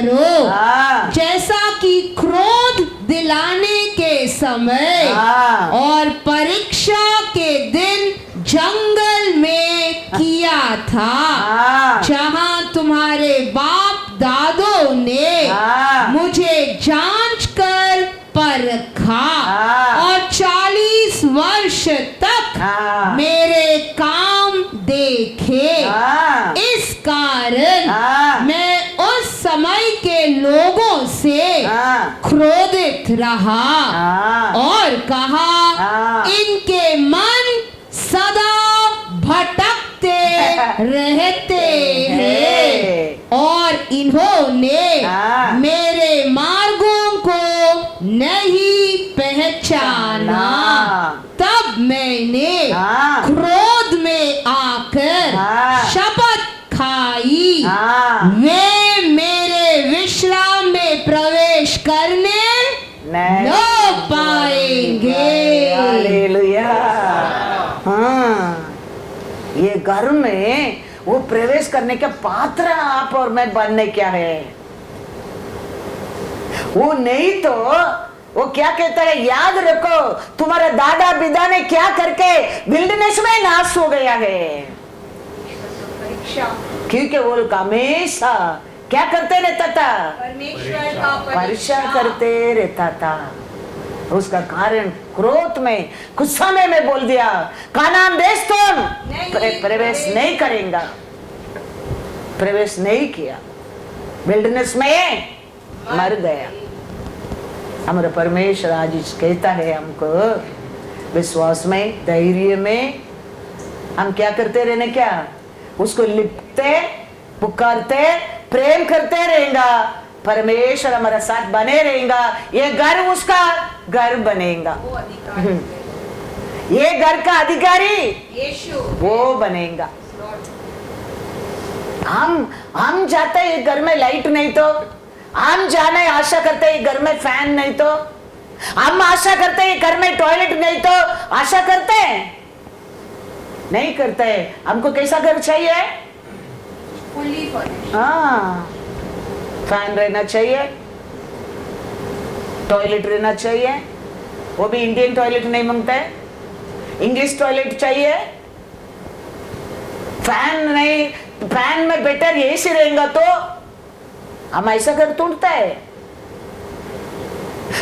करो, हाँ। जैसा कि क्रोध दिलाने के समय हाँ। और परीक्षा के दिन जंगल में किया था, हाँ। जहां तुम्हारे बाप दादों ने हाँ। मुझे जांच कर परखा हाँ। और 40 वर्ष तक हाँ। मेरे काम देखे। हाँ। इस कारण हाँ। मैं उस समय के लोगों से हाँ। क्रोधित रहा हाँ। और कहा, हाँ। इनके मन सदा भटकते रहते हैं और इन्होंने हाँ। मेरे मार्गों को नहीं पहचाना। तब मैंने हाँ। क्रोध में आकर हाँ। शपथ खाई, हाँ। वे मेरे विश्राम में प्रवेश करने नहीं न पाएंगे। हालेलुया। हाँ, ये घर में वो प्रवेश करने के पात्र आप और मैं बनने क्या है? वो नहीं तो वो क्या कहता है, याद रखो तुम्हारा दादा पिता ने क्या करके विल्डरनेस में नाश हो गया है। क्योंकि वो लोग हमेशा क्या करते रहता था, परमेश्वर का परीक्षा करते रहता था। उसका कारण क्रोध में कुछ समय में बोल दिया, कानान देश तुम प्रवेश नहीं करेगा, प्रवेश नहीं किया, विल्डरनेस में मर गया। हमारा परमेश्वर आज कहता है हमको विश्वास में, धैर्य में हम क्या करते रहने, क्या उसको लिपते पुकारते प्रेम करते रहेगा, परमेश्वर हमारा साथ बने रहेगा। ये घर उसका घर बनेगा, ये घर का अधिकारी यीशु वो बनेगा। हम जाते हैं घर में लाइट नहीं तो, हम जाने आशा करते हैं घर में फैन नहीं तो, हम आशा करते हैं घर में टॉयलेट नहीं तो, आशा करते हैं नहीं करते हैं। हमको कैसा घर चाहिए? हाँ, फैन रहना चाहिए, टॉयलेट रहना चाहिए, वो भी इंडियन टॉयलेट नहीं मांगता है, इंग्लिश टॉयलेट चाहिए। फैन नहीं, फैन में बेटर एसी रहेगा तो हम ऐसा कर टूटता है।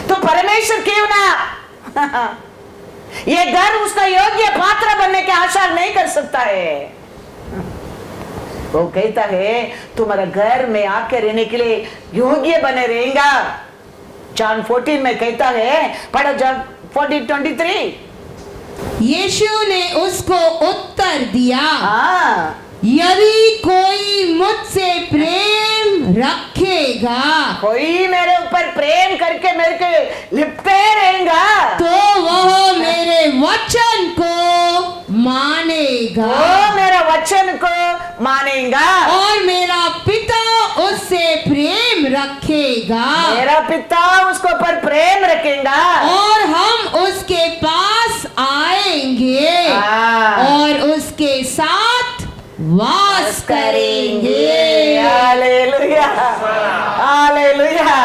तो परमेश्वर क्यों ना ये घर उसका योग्य पात्र बनने की आशा नहीं कर सकता है? वो कहता है तुम्हारा घर में आके रहने के लिए योग्य बने रहेगा। जॉन 14 में कहता है, पढ़ो जॉन 14:23। यीशु ने उसको उत्तर दिया, हाँ, यदि कोई मुझसे प्रेम रखेगा कोई मेरे ऊपर प्रेम करके मेरे को लिपटे रहेगा तो वह मेरे वचन को मानेगा वो मेरा वचन को मानेगा और मेरा पिता उससे प्रेम रखेगा मेरा पिता उसको पर प्रेम रखेगा और हम उसके पास आएंगे हाँ। और उसके साथ वास करेंगे। Hallelujah, hallelujah.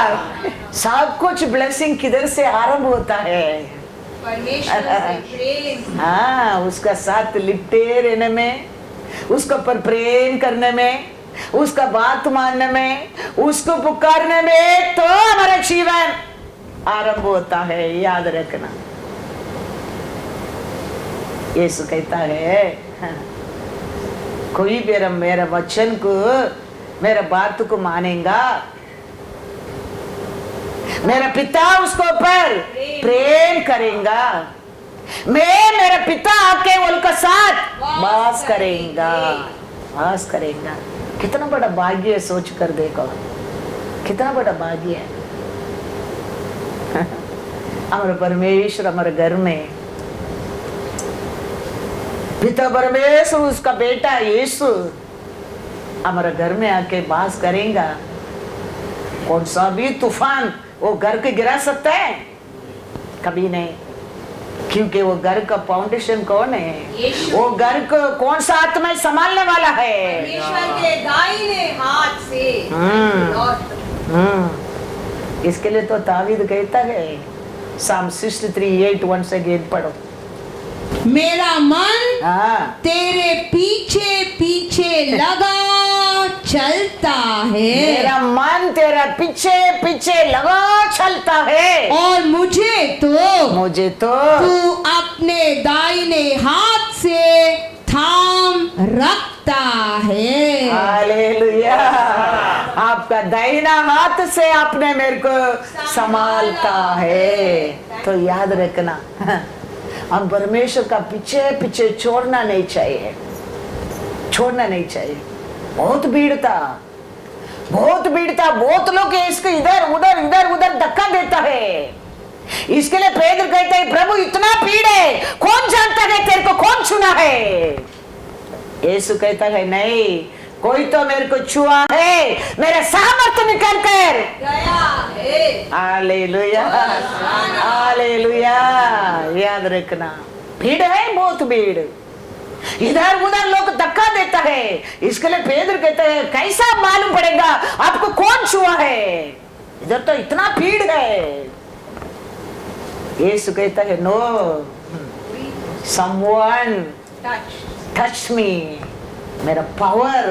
सब कुछ ब्लेसिंग किधर से आरंभ होता है? परमेश्वर से प्रेम। हाँ, उसका साथ लिपटे रहने में, उसका पर प्रेम करने में, उसका बात मानने में, उसको पुकारने में तो हमारा जीवन आरंभ होता है। याद रखना, यीशु कहता है हाँ, कोई भी मेरा वचन को, मेरा बात को मानेगा, मेरा पिता उसको पर प्रेम करेगा, मैं मेरा पिता आके उनका साथ वास करेगा, वास करेगा। कितना बड़ा भाग्य है, सोच कर देखो, कितना बड़ा भाग्य है। हमारे परमेश्वर हमारे घर में, पिता परमेश्वर उसका बेटा यीशु हमारे घर में आके वास करेगा। कौन सा भी तूफान वो घर के गिरा सकता है? कभी नहीं, क्योंकि वो घर का फाउंडेशन कौन है? वो घर को कौन सा आत्मा संभालने वाला है? परमेश्वर के दाहिने हाथ से इसके लिए तो तावीद कहता है, Psalm 63:8 once again पढ़ो। मेरा मन हाँ, तेरे पीछे पीछे लगा चलता है, मेरा मन तेरा पीछे पीछे लगा चलता है, और मुझे तो तू अपने दाहिने हाथ से थाम रखता है। हालेलुया, आपका दाहिना हाथ से आपने मेरे को संभालता है। तो याद रखना, हम परमेश्वर का पीछे पीछे छोड़ना नहीं चाहिए, छोड़ना नहीं चाहिए। बहुत भीड़ था, बहुत लोग इसको इधर उधर धक्का देता है। इसके लिए पेदर कहता है, प्रभु इतना भीड़ है, कौन जानता है तेरे को कौन चुना है। यीशु कहता है, नहीं, कोई तो मेरे को छुआ है, मेरा सामर्थ्य निकल कर गया है। Hallelujah, hallelujah. याद रखना, भीड़ है, बहुत भीड़, इधर उधर लोग धक्का देता है। इसके लिए पेदर कहता है, कैसा मालूम पड़ेगा आपको कौन छुआ है, इधर तो इतना भीड़ है। यीशु कहता है, नो, someone touch me, मेरा पावर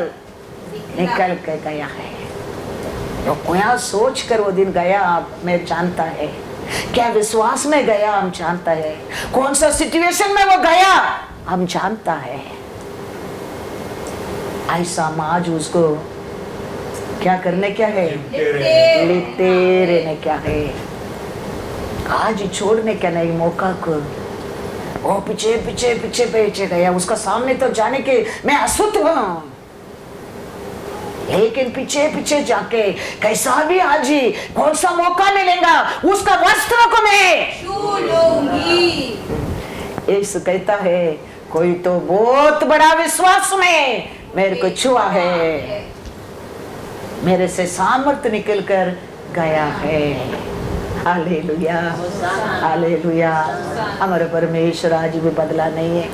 निकल के गया है। तो क्या सोच कर वो दिन गया, मैं जानता है, क्या विश्वास में गया हम जानता है, कौन सा सिचुएशन में वो गया हम जानता है। ऐसा आज उसको क्या करने क्या है, लेते रहने क्या है, आज छोड़ने क्या नहीं मौका को। वो पीछे पीछे पीछे पीछे गया, उसका सामने तो जाने के मैं अशुद्ध हूं, लेकिन पीछे पीछे जाके कैसा भी आज ही कौन सा मौका मिलेगा उसका वस्त्र को मैं छू लूंगी। यीशु कहता है, कोई तो बहुत बड़ा विश्वास में मेरे को छुआ है, मेरे से सामर्थ्य निकल कर गया है। Hallelujah, hallelujah. हमारे परमेश्वर आज भी बदला नहीं है।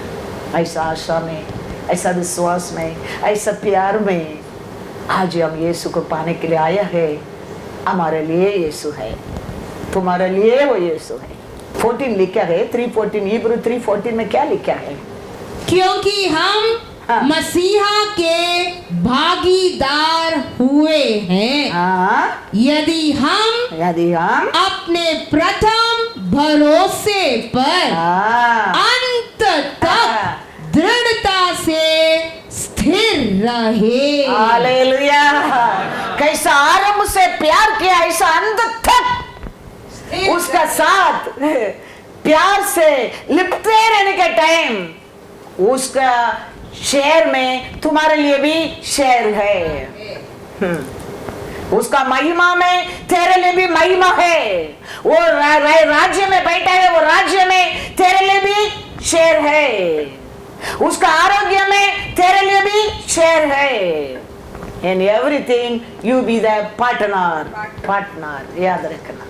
ऐसा आशा में, ऐसा विश्वास में, ऐसा प्यार में आज हम यीशु को पाने के लिए आया है। हमारे लिए यीशु है, तुम्हारे लिए वो यीशु है। 14 लिखा है, 3:14, इब्री 3:14 में क्या लिखा है, क्योंकि हम मसीहा के भागीदार हुए हैं, यदि हम अपने प्रथम भरोसे पर अंत तक दृढ़ता से स्थिर रहे। हालेलुया। कैसा आरंभ से प्यार किया, ऐसा अंत तक उसका साथ प्यार से लिपटे रहने का टाइम, उसका शेर में तुम्हारे लिए भी शेर है। उसका महिमा में तेरे लिए भी महिमा है। वो राज्य में बैठा है, वो राज्य में तेरे लिए भी शेर है। उसका आरोग्य में तेरे लिए भी शेर है। In everything you be the partner। याद रखना,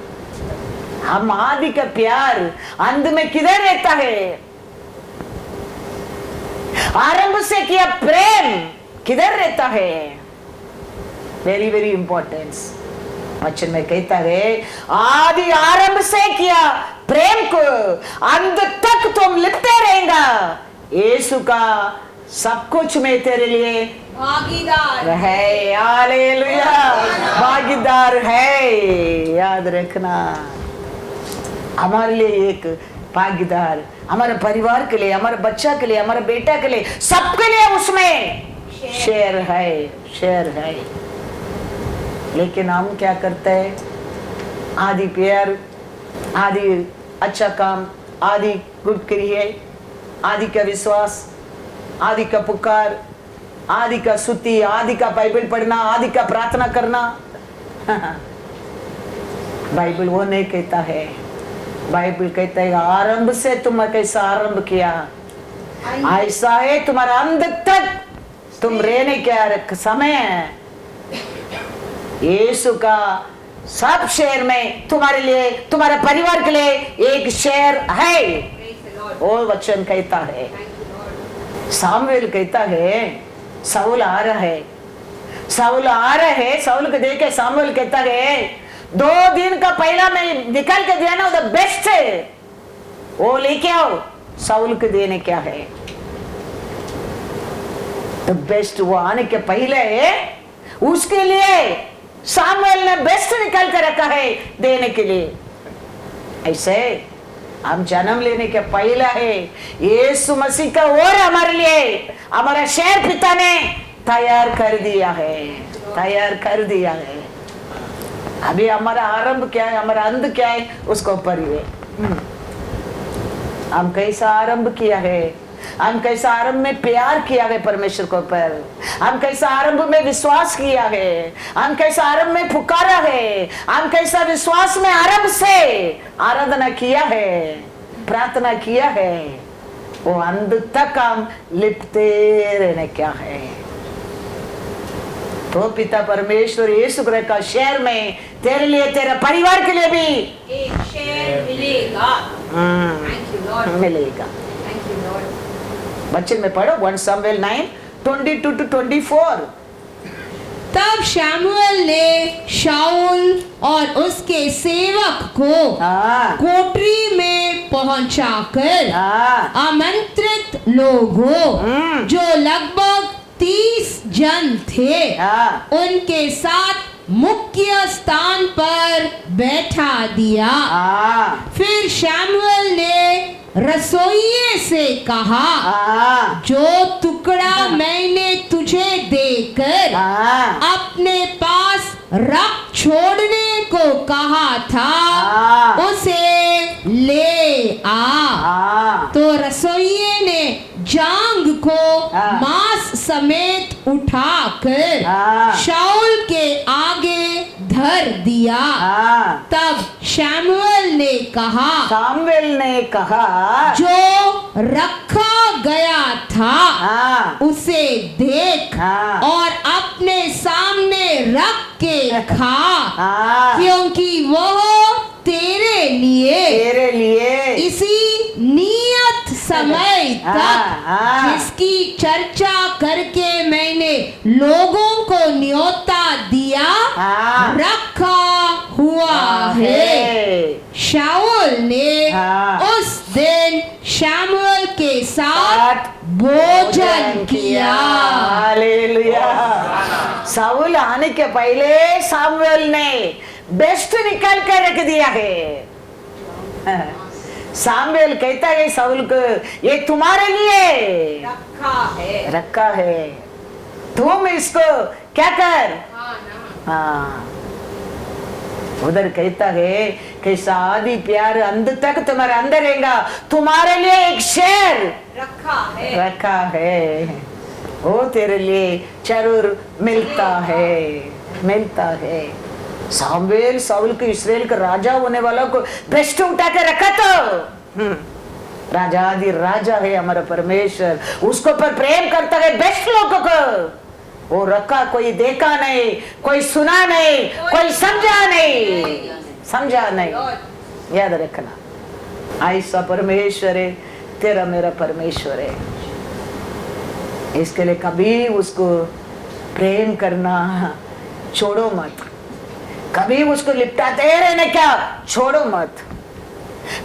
हम आदि का प्यार अंत में किधर रहता है, आरंभ से किया प्रेम किधर रहता है। वेरी वेरी इंपॉर्टेंस वचन में कहता है, आदि आरंभ से किया प्रेम को अंत तक तुम लिपटे रहेगा। यीशु का सब कुछ में तेरे लिए भागीदार है। हालेलुया, भागीदार है। याद रखना, हमारे लिए एक भागीदार, हमारे परिवार के लिए, हमारे बच्चा के लिए, हमारे बेटा के लिए, सबके लिए उसमें शेर है, शेर है। लेकिन हम क्या करते हैं, आदि प्यार, आदि अच्छा काम, आदि गुड क्रिया, आदि का विश्वास, आदि का पुकार, आदि का स्तुति, आदि का बाइबल पढ़ना, आदि का प्रार्थना करना। बाइबल वो नहीं कहता है, बाइबल कहता है आरंभ से तुम कैसा आरंभ किया ऐसा है तुम्हारा अंत तक तुम रहने का समय है। यीशु का सब शेर में तुम्हारे लिए, तुम्हारे परिवार के लिए एक शेर है। वो वचन कहता है, सामुएल कहता है, शाऊल आ रहा है, साउल आ रहे, साउल को देखे सामुएल कहता है 2 दिन का पहला मैं निकाल के दिया ना, वो बेस्ट है, वो लेके आओ। साउल को देने क्या है तो बेस्ट, वो आने के पहले उसके लिए सामुएल ने बेस्ट निकाल कर रखा है देने के लिए। ऐसे हम जन्म लेने के पहला है यीशु मसीह का और हमारे लिए हमारा शेर पिता ने तैयार कर दिया है, तैयार कर दिया है। अभी हमारा आरंभ क्या है, हमारा अंत क्या है, उसको ऊपर ही है। हम कैसा आरंभ किया है, हम कैसा आरंभ में प्यार किया है परमेश्वर को ऊपर, हम कैसा आरंभ में विश्वास किया है, हम कैसा आरंभ में पुकारा है, हम कैसा विश्वास में आरंभ से आराधना किया है, प्रार्थना किया है, वो अंत तक हम लिपटे रहने क्या है। तो पिता परमेश्वर यीशु क्रिस्त का शहर में तेरे लिए, तेरे परिवार के लिए भी एक शेर मिलेगा। Thank you, Lord. मिलेगा। Thank you, Lord. बच्चे में पढ़ो 1 Samuel 9:22-24। तब शमूएल ने शाऊल और उसके सेवक को हाँ कोठरी में पहुंचाकर हाँ आमंत्रित लोगों जो लगभग 30 जन थे हाँ उनके साथ मुख्य स्थान पर बैठा दिया। हाँ फिर शमूएल ने रसोइये से कहा, हाँ जो टुकड़ा मैंने तुझे देकर हाँ अपने पास रख छोड़ने को कहा था हाँ उसे ले आ। हाँ तो रसोइये ने जांग को हाँ। मांस समेत उठाकर हाँ। शाऊल के आगे धर दिया। हाँ तब शमूएल ने कहा, सामुएल ने कहा जो रखा गया था हाँ उसे देख हाँ और अपने सामने रख के खा, हाँ क्योंकि वह तेरे लिए तेरे लिए इसी नियत समय हाँ, तक हाँ। जिसकी चर्चा करके मैंने लोगों को न्योता दिया हाँ। रखा हुआ है। शाऊल ने हाँ। उस दिन शमूएल के साथ भोजन किया। हालेलुया। साउल आने के पहले सामुएल ने बेस्ट निकाल कर रख दिया है। सामुएल कहता है साउल को, ये तुम्हारे लिए रखा है, तुम इसको क्या कर। हाँ उधर कहता है कि शादी प्यार अंत तक तुम्हारे अंदर रहेगा, तुम्हारे लिए एक शेर रखा है, वो तेरे लिए जरूर मिलता है, मिलता है। सामुएल साउल के इस्राएल का राजा होने वाला को बेस्ट उठा के रखा तो राजा आदि राजा है हमारा परमेश्वर, उसको पर प्रेम करता है बेस्ट लोगों को। वो रखा, कोई देखा नहीं, कोई सुना नहीं, कोई समझा नहीं, समझा नहीं। याद रखना ऐसा परमेश्वर है तेरा मेरा परमेश्वर है। इसके लिए कभी उसको प्रेम करना छोड़ो मत, कभी उसको लिपटाते रहने क्या छोड़ो मत,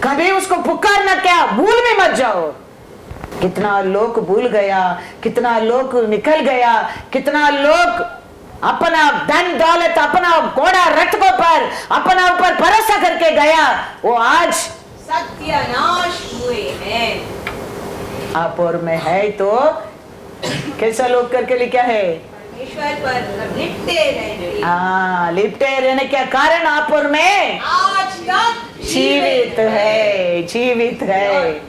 कभी उसको पुकारना क्या भूल में मत जाओ। कितना लोग भूल गया, कितना लोग निकल गया, कितना लोग अपना धन दौलत, अपना घोड़ा रथ को पर अपना ऊपर भरोसा करके गया, वो आज सत्यानाश हुए हैं। आप और मैं है तो कैसा लोग करके लिखा है, ईश्वर पर लिपटे रहने, हाँ लिपटे रहने का कारण आप और मैं आज तक जीवित है, जीवित है।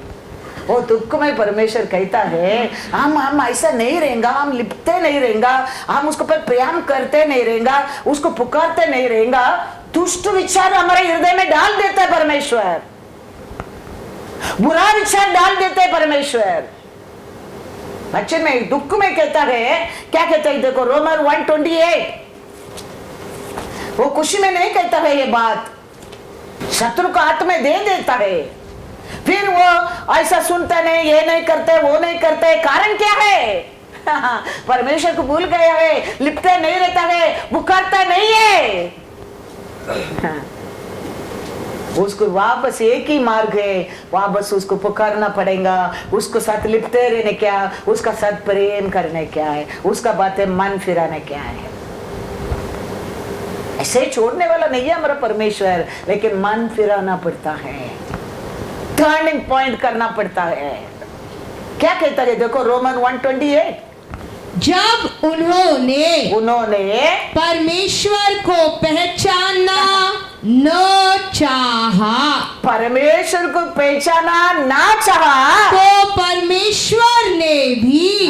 वो दुख में परमेश्वर कहता है हम ऐसा नहीं रहेंगा, हम लिपटे नहीं रहेंगा, हम उसको पर प्रेम करते नहीं रहेंगा, उसको पुकारते नहीं रहेंगा। दुष्ट विचार हमारे हृदय में डाल देता है परमेश्वर, बुरा विचार डाल देते हैं परमेश्वर। बच्चे में दुख में कहता है, क्या कहता है देखो रोमर 1:28, वो खुशी में नहीं कहता है ये बात, शत्रु को हाथ में दे देता है, फिर वो ऐसा सुनता नहीं, ये नहीं करते वो नहीं करते। कारण क्या है परमेश्वर को भूल गया है, लिपटे नहीं रहता है, पुकारता नहीं है। हाँ। उसको वापस एक ही मार्ग है, वापस उसको पुकारना पड़ेगा, उसको साथ लिपटे रहने क्या, उसका साथ प्रेम करने क्या है, उसका बातें मन फिराने क्या है। ऐसे छोड़ने वाला नहीं है हमारा परमेश्वर, लेकिन मन फिराना पड़ता है, टर्निंग पॉइंट करना पड़ता है। क्या कहता है देखो रोमन 1:28, जब उन्होंने परमेश्वर को पहचानना न चाहा, परमेश्वर को पहचाना ना चाहा, तो परमेश्वर ने भी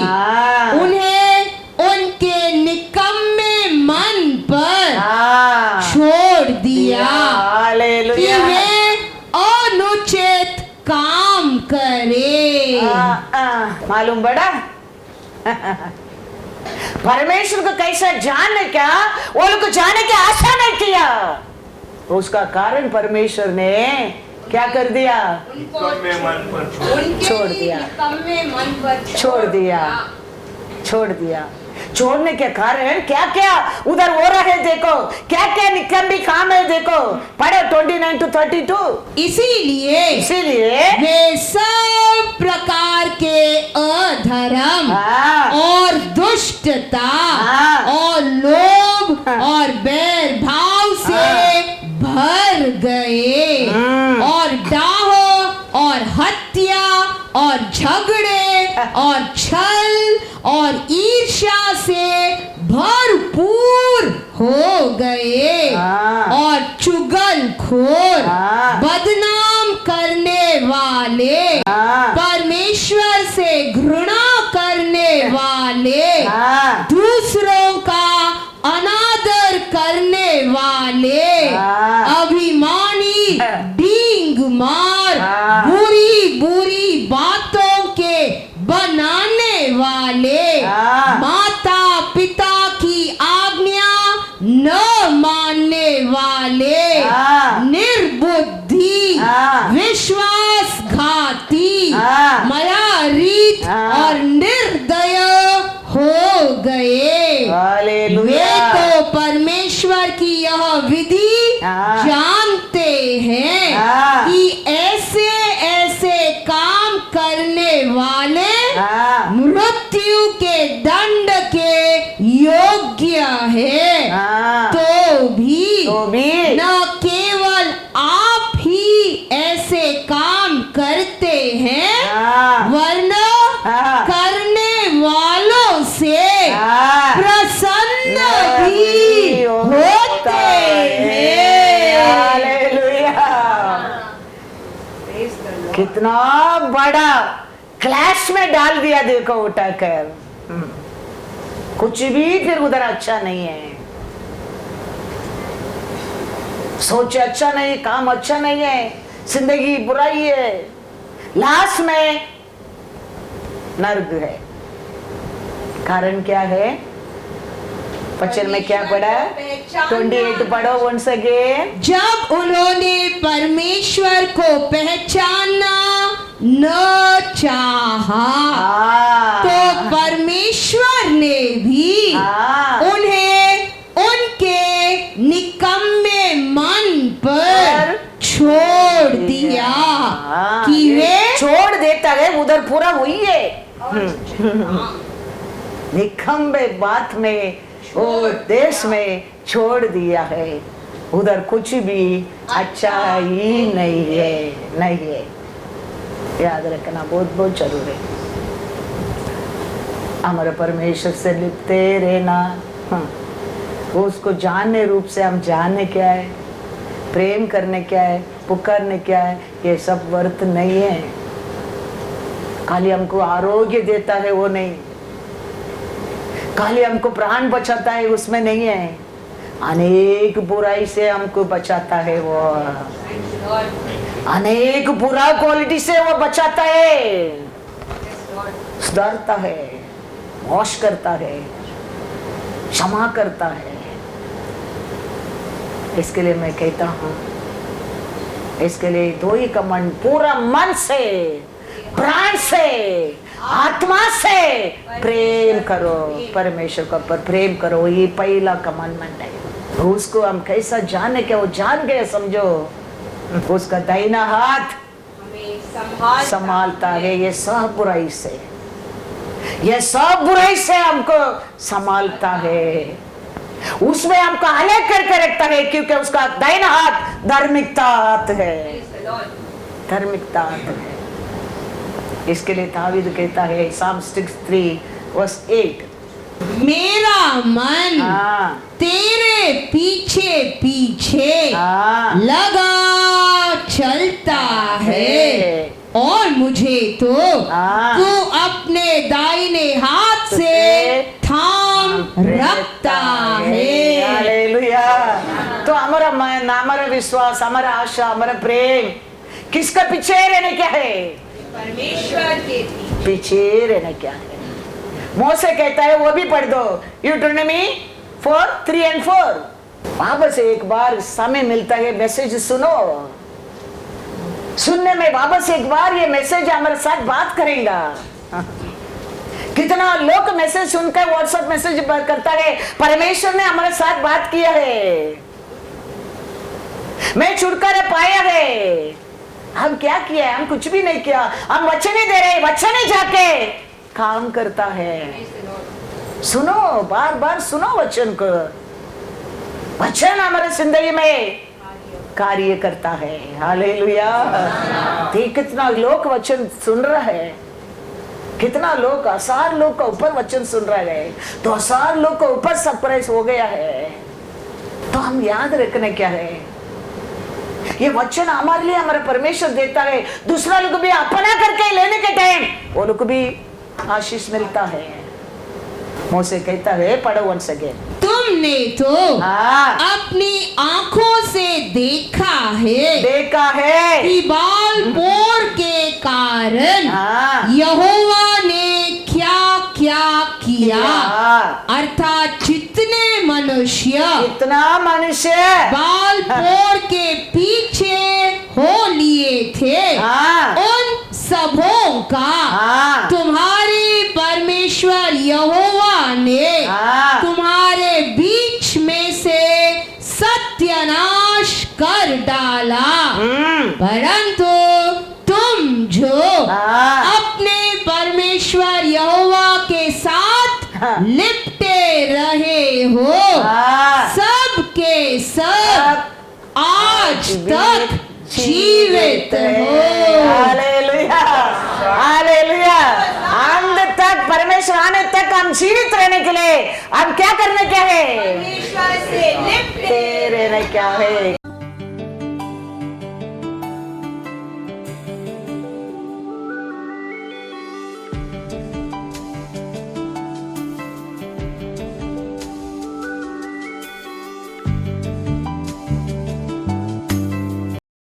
उन्हें उनके निकम्मे मन पर छोड़ दिया कि वे अनुचित काम करे। मालूम पड़ा? परमेश्वर को कैसा जानने क्या, वो लोग को जानने की आशा नहीं किया, उसका कारण परमेश्वर ने क्या कर दिया, छोड़ दिया, छोड़ दिया। छोड़ने के कारण क्या क्या उधर हो रहा है देखो, क्या क्या निकम्मी काम है देखो, पढ़ो 29-32। इसीलिए वे सब प्रकार के अधर्म और दुष्टता और लोभ और बैर भाव से भर गए और डाह और हत्या और झगड़े और छल और ईर्ष्या से भरपूर हो गए और चुगलखोर, बदनाम करने वाले, परमेश्वर से घृणा करने वाले, दूसरों का अनादर करने वाले, अभिमानी, डींग मार, बुरी बुरी बातों के बनाने वाले, माता पिता की आज्ञा न मानने वाले, निर्बुद्धि, विश्वासघाती, मायारीत और निर्दय हो गए। वे तो परमेश्वर की यह विधि जानते हैं कि ऐसे ऐसे काम करने वाले मृत्यु के दंड के योग्य है। तो भी न केवल आप ही ऐसे काम करते हैं, वरना करने वालों से प्रसन्न भी होते हैं। कितना बड़ा क्लैश में डाल दिया देखो उठाकर। कुछ भी फिर उधर अच्छा नहीं है, सोच अच्छा नहीं, काम अच्छा नहीं है, जिंदगी बुराई है, लास्ट में नर्क है। कारण क्या है? वचन में क्या पढ़ा? 28 पढ़ो once again। जब उन्होंने परमेश्वर को पहचानना न चाहा, तो परमेश्वर ने भी उन्हें उनके निकम्मे मन पर छोड़ दिया कि वे छोड़ देता है उधर पूरा हुई है। निकम्मे बात में और देश में छोड़ दिया है, उधर कुछ भी अच्छा ही नहीं है, नहीं है। याद रखना बहुत बहुत जरूरी है। हमारे परमेश्वर से लिपटे रहना, उसको जानने रूप से हम जानने क्या है, प्रेम करने क्या है, पुकारने क्या है, ये सब वर्थ नहीं है। खाली हमको आरोग्य देता है वो नहीं, खाली हमको प्राण बचाता है उसमें नहीं है, अनेक बुराई से हमको बचाता है वो, अनेक बुरा क्वालिटी से वो बचाता है, सुधारता है, वॉश करता है, क्षमा करता है। इसके लिए मैं कहता हूं, इसके लिए दो ही कमांड पूरा मन से प्राण से, आत्मा से प्रेम करो, परमेश्वर के ऊपर प्रेम करो। ये पहला कमांडमेंट है। उसको हम कैसा जाने के, वो जान गए समझो। उसका दाहिना हाथ संभालता है ये सब बुराई से, ये सब बुराई से हमको संभालता है, उसमें हमको अलग करके रखता है, क्योंकि उसका दाहिना हाथ धार्मिकता हाथ है, धार्मिकता हाथ है। इसके लिए दाऊद कहता है Psalm 63:8, मेरा मन हाँ तेरे पीछे पीछे हाँ लगा चलता है, और मुझे तो हाँ। तू अपने दाहिने हाथ से थाम रखता है। हालेलुया। तो हमारा मन, हमारा विश्वास, हमारा आशा, हमारा प्रेम किसका पीछे रहने क्या है? परमेश्वर के पीछे रहना क्या है? मोसे कहता है, वो भी पढ़ दो, यूट्रोनॉमी 4:3-4। वापस एक बार समय मिलता है, मैसेज सुनो, सुनने में वापस एक बार ये मैसेज हमारे साथ बात करेगा। कितना लोग मैसेज सुनकर व्हाट्सएप मैसेज करता है, परमेश्वर ने हमारे साथ बात किया है, मैं छुटकारा पाया है। हम क्या किया है? हम कुछ भी नहीं किया, हम वचन ही दे रहे, वचन ही जाके काम करता है। सुनो, बार बार सुनो वचन को, वचन हमारे जिंदगी में कार्य करता है। हालेलुया। देख कितना लोग वचन सुन रहा है, कितना लोग, 1000 लोग का ऊपर वचन सुन रहा है, तो 1000 लोग का ऊपर सरप्राइज हो गया है। तो हम याद रखने क्या है, ये वचन हमारे लिए हमारा परमेश्वर देता है, दूसरा लोग भी अपना करके लेने के टाइम वो लोग भी आशीष मिलता है। मोसे कहता है, पढ़ो वंस अगेन, तुमने तो अपनी आंखों से देखा है कि बाल पोर के कारण यहोवा ने क्या क्या किया, अर्थात जितने मनुष्य बाल पोर के पीछे हो लिए थे, उन सबों का तुम्हारे परमेश्वर यहोवा ने तुम्हारे बीच में से सत्यानाश कर डाला, परंतु तुम जो अपने परमेश्वर यहोवा के साथ लिपटे रहे हो, सब के सब आज तक जीवित हो। Hallelujah, hallelujah. अंत तक, परमेश्वर आने तक हम जीवित रहने के लिए हम क्या करने क्या है? परमेश्वर से लिपटे रहने क्या है?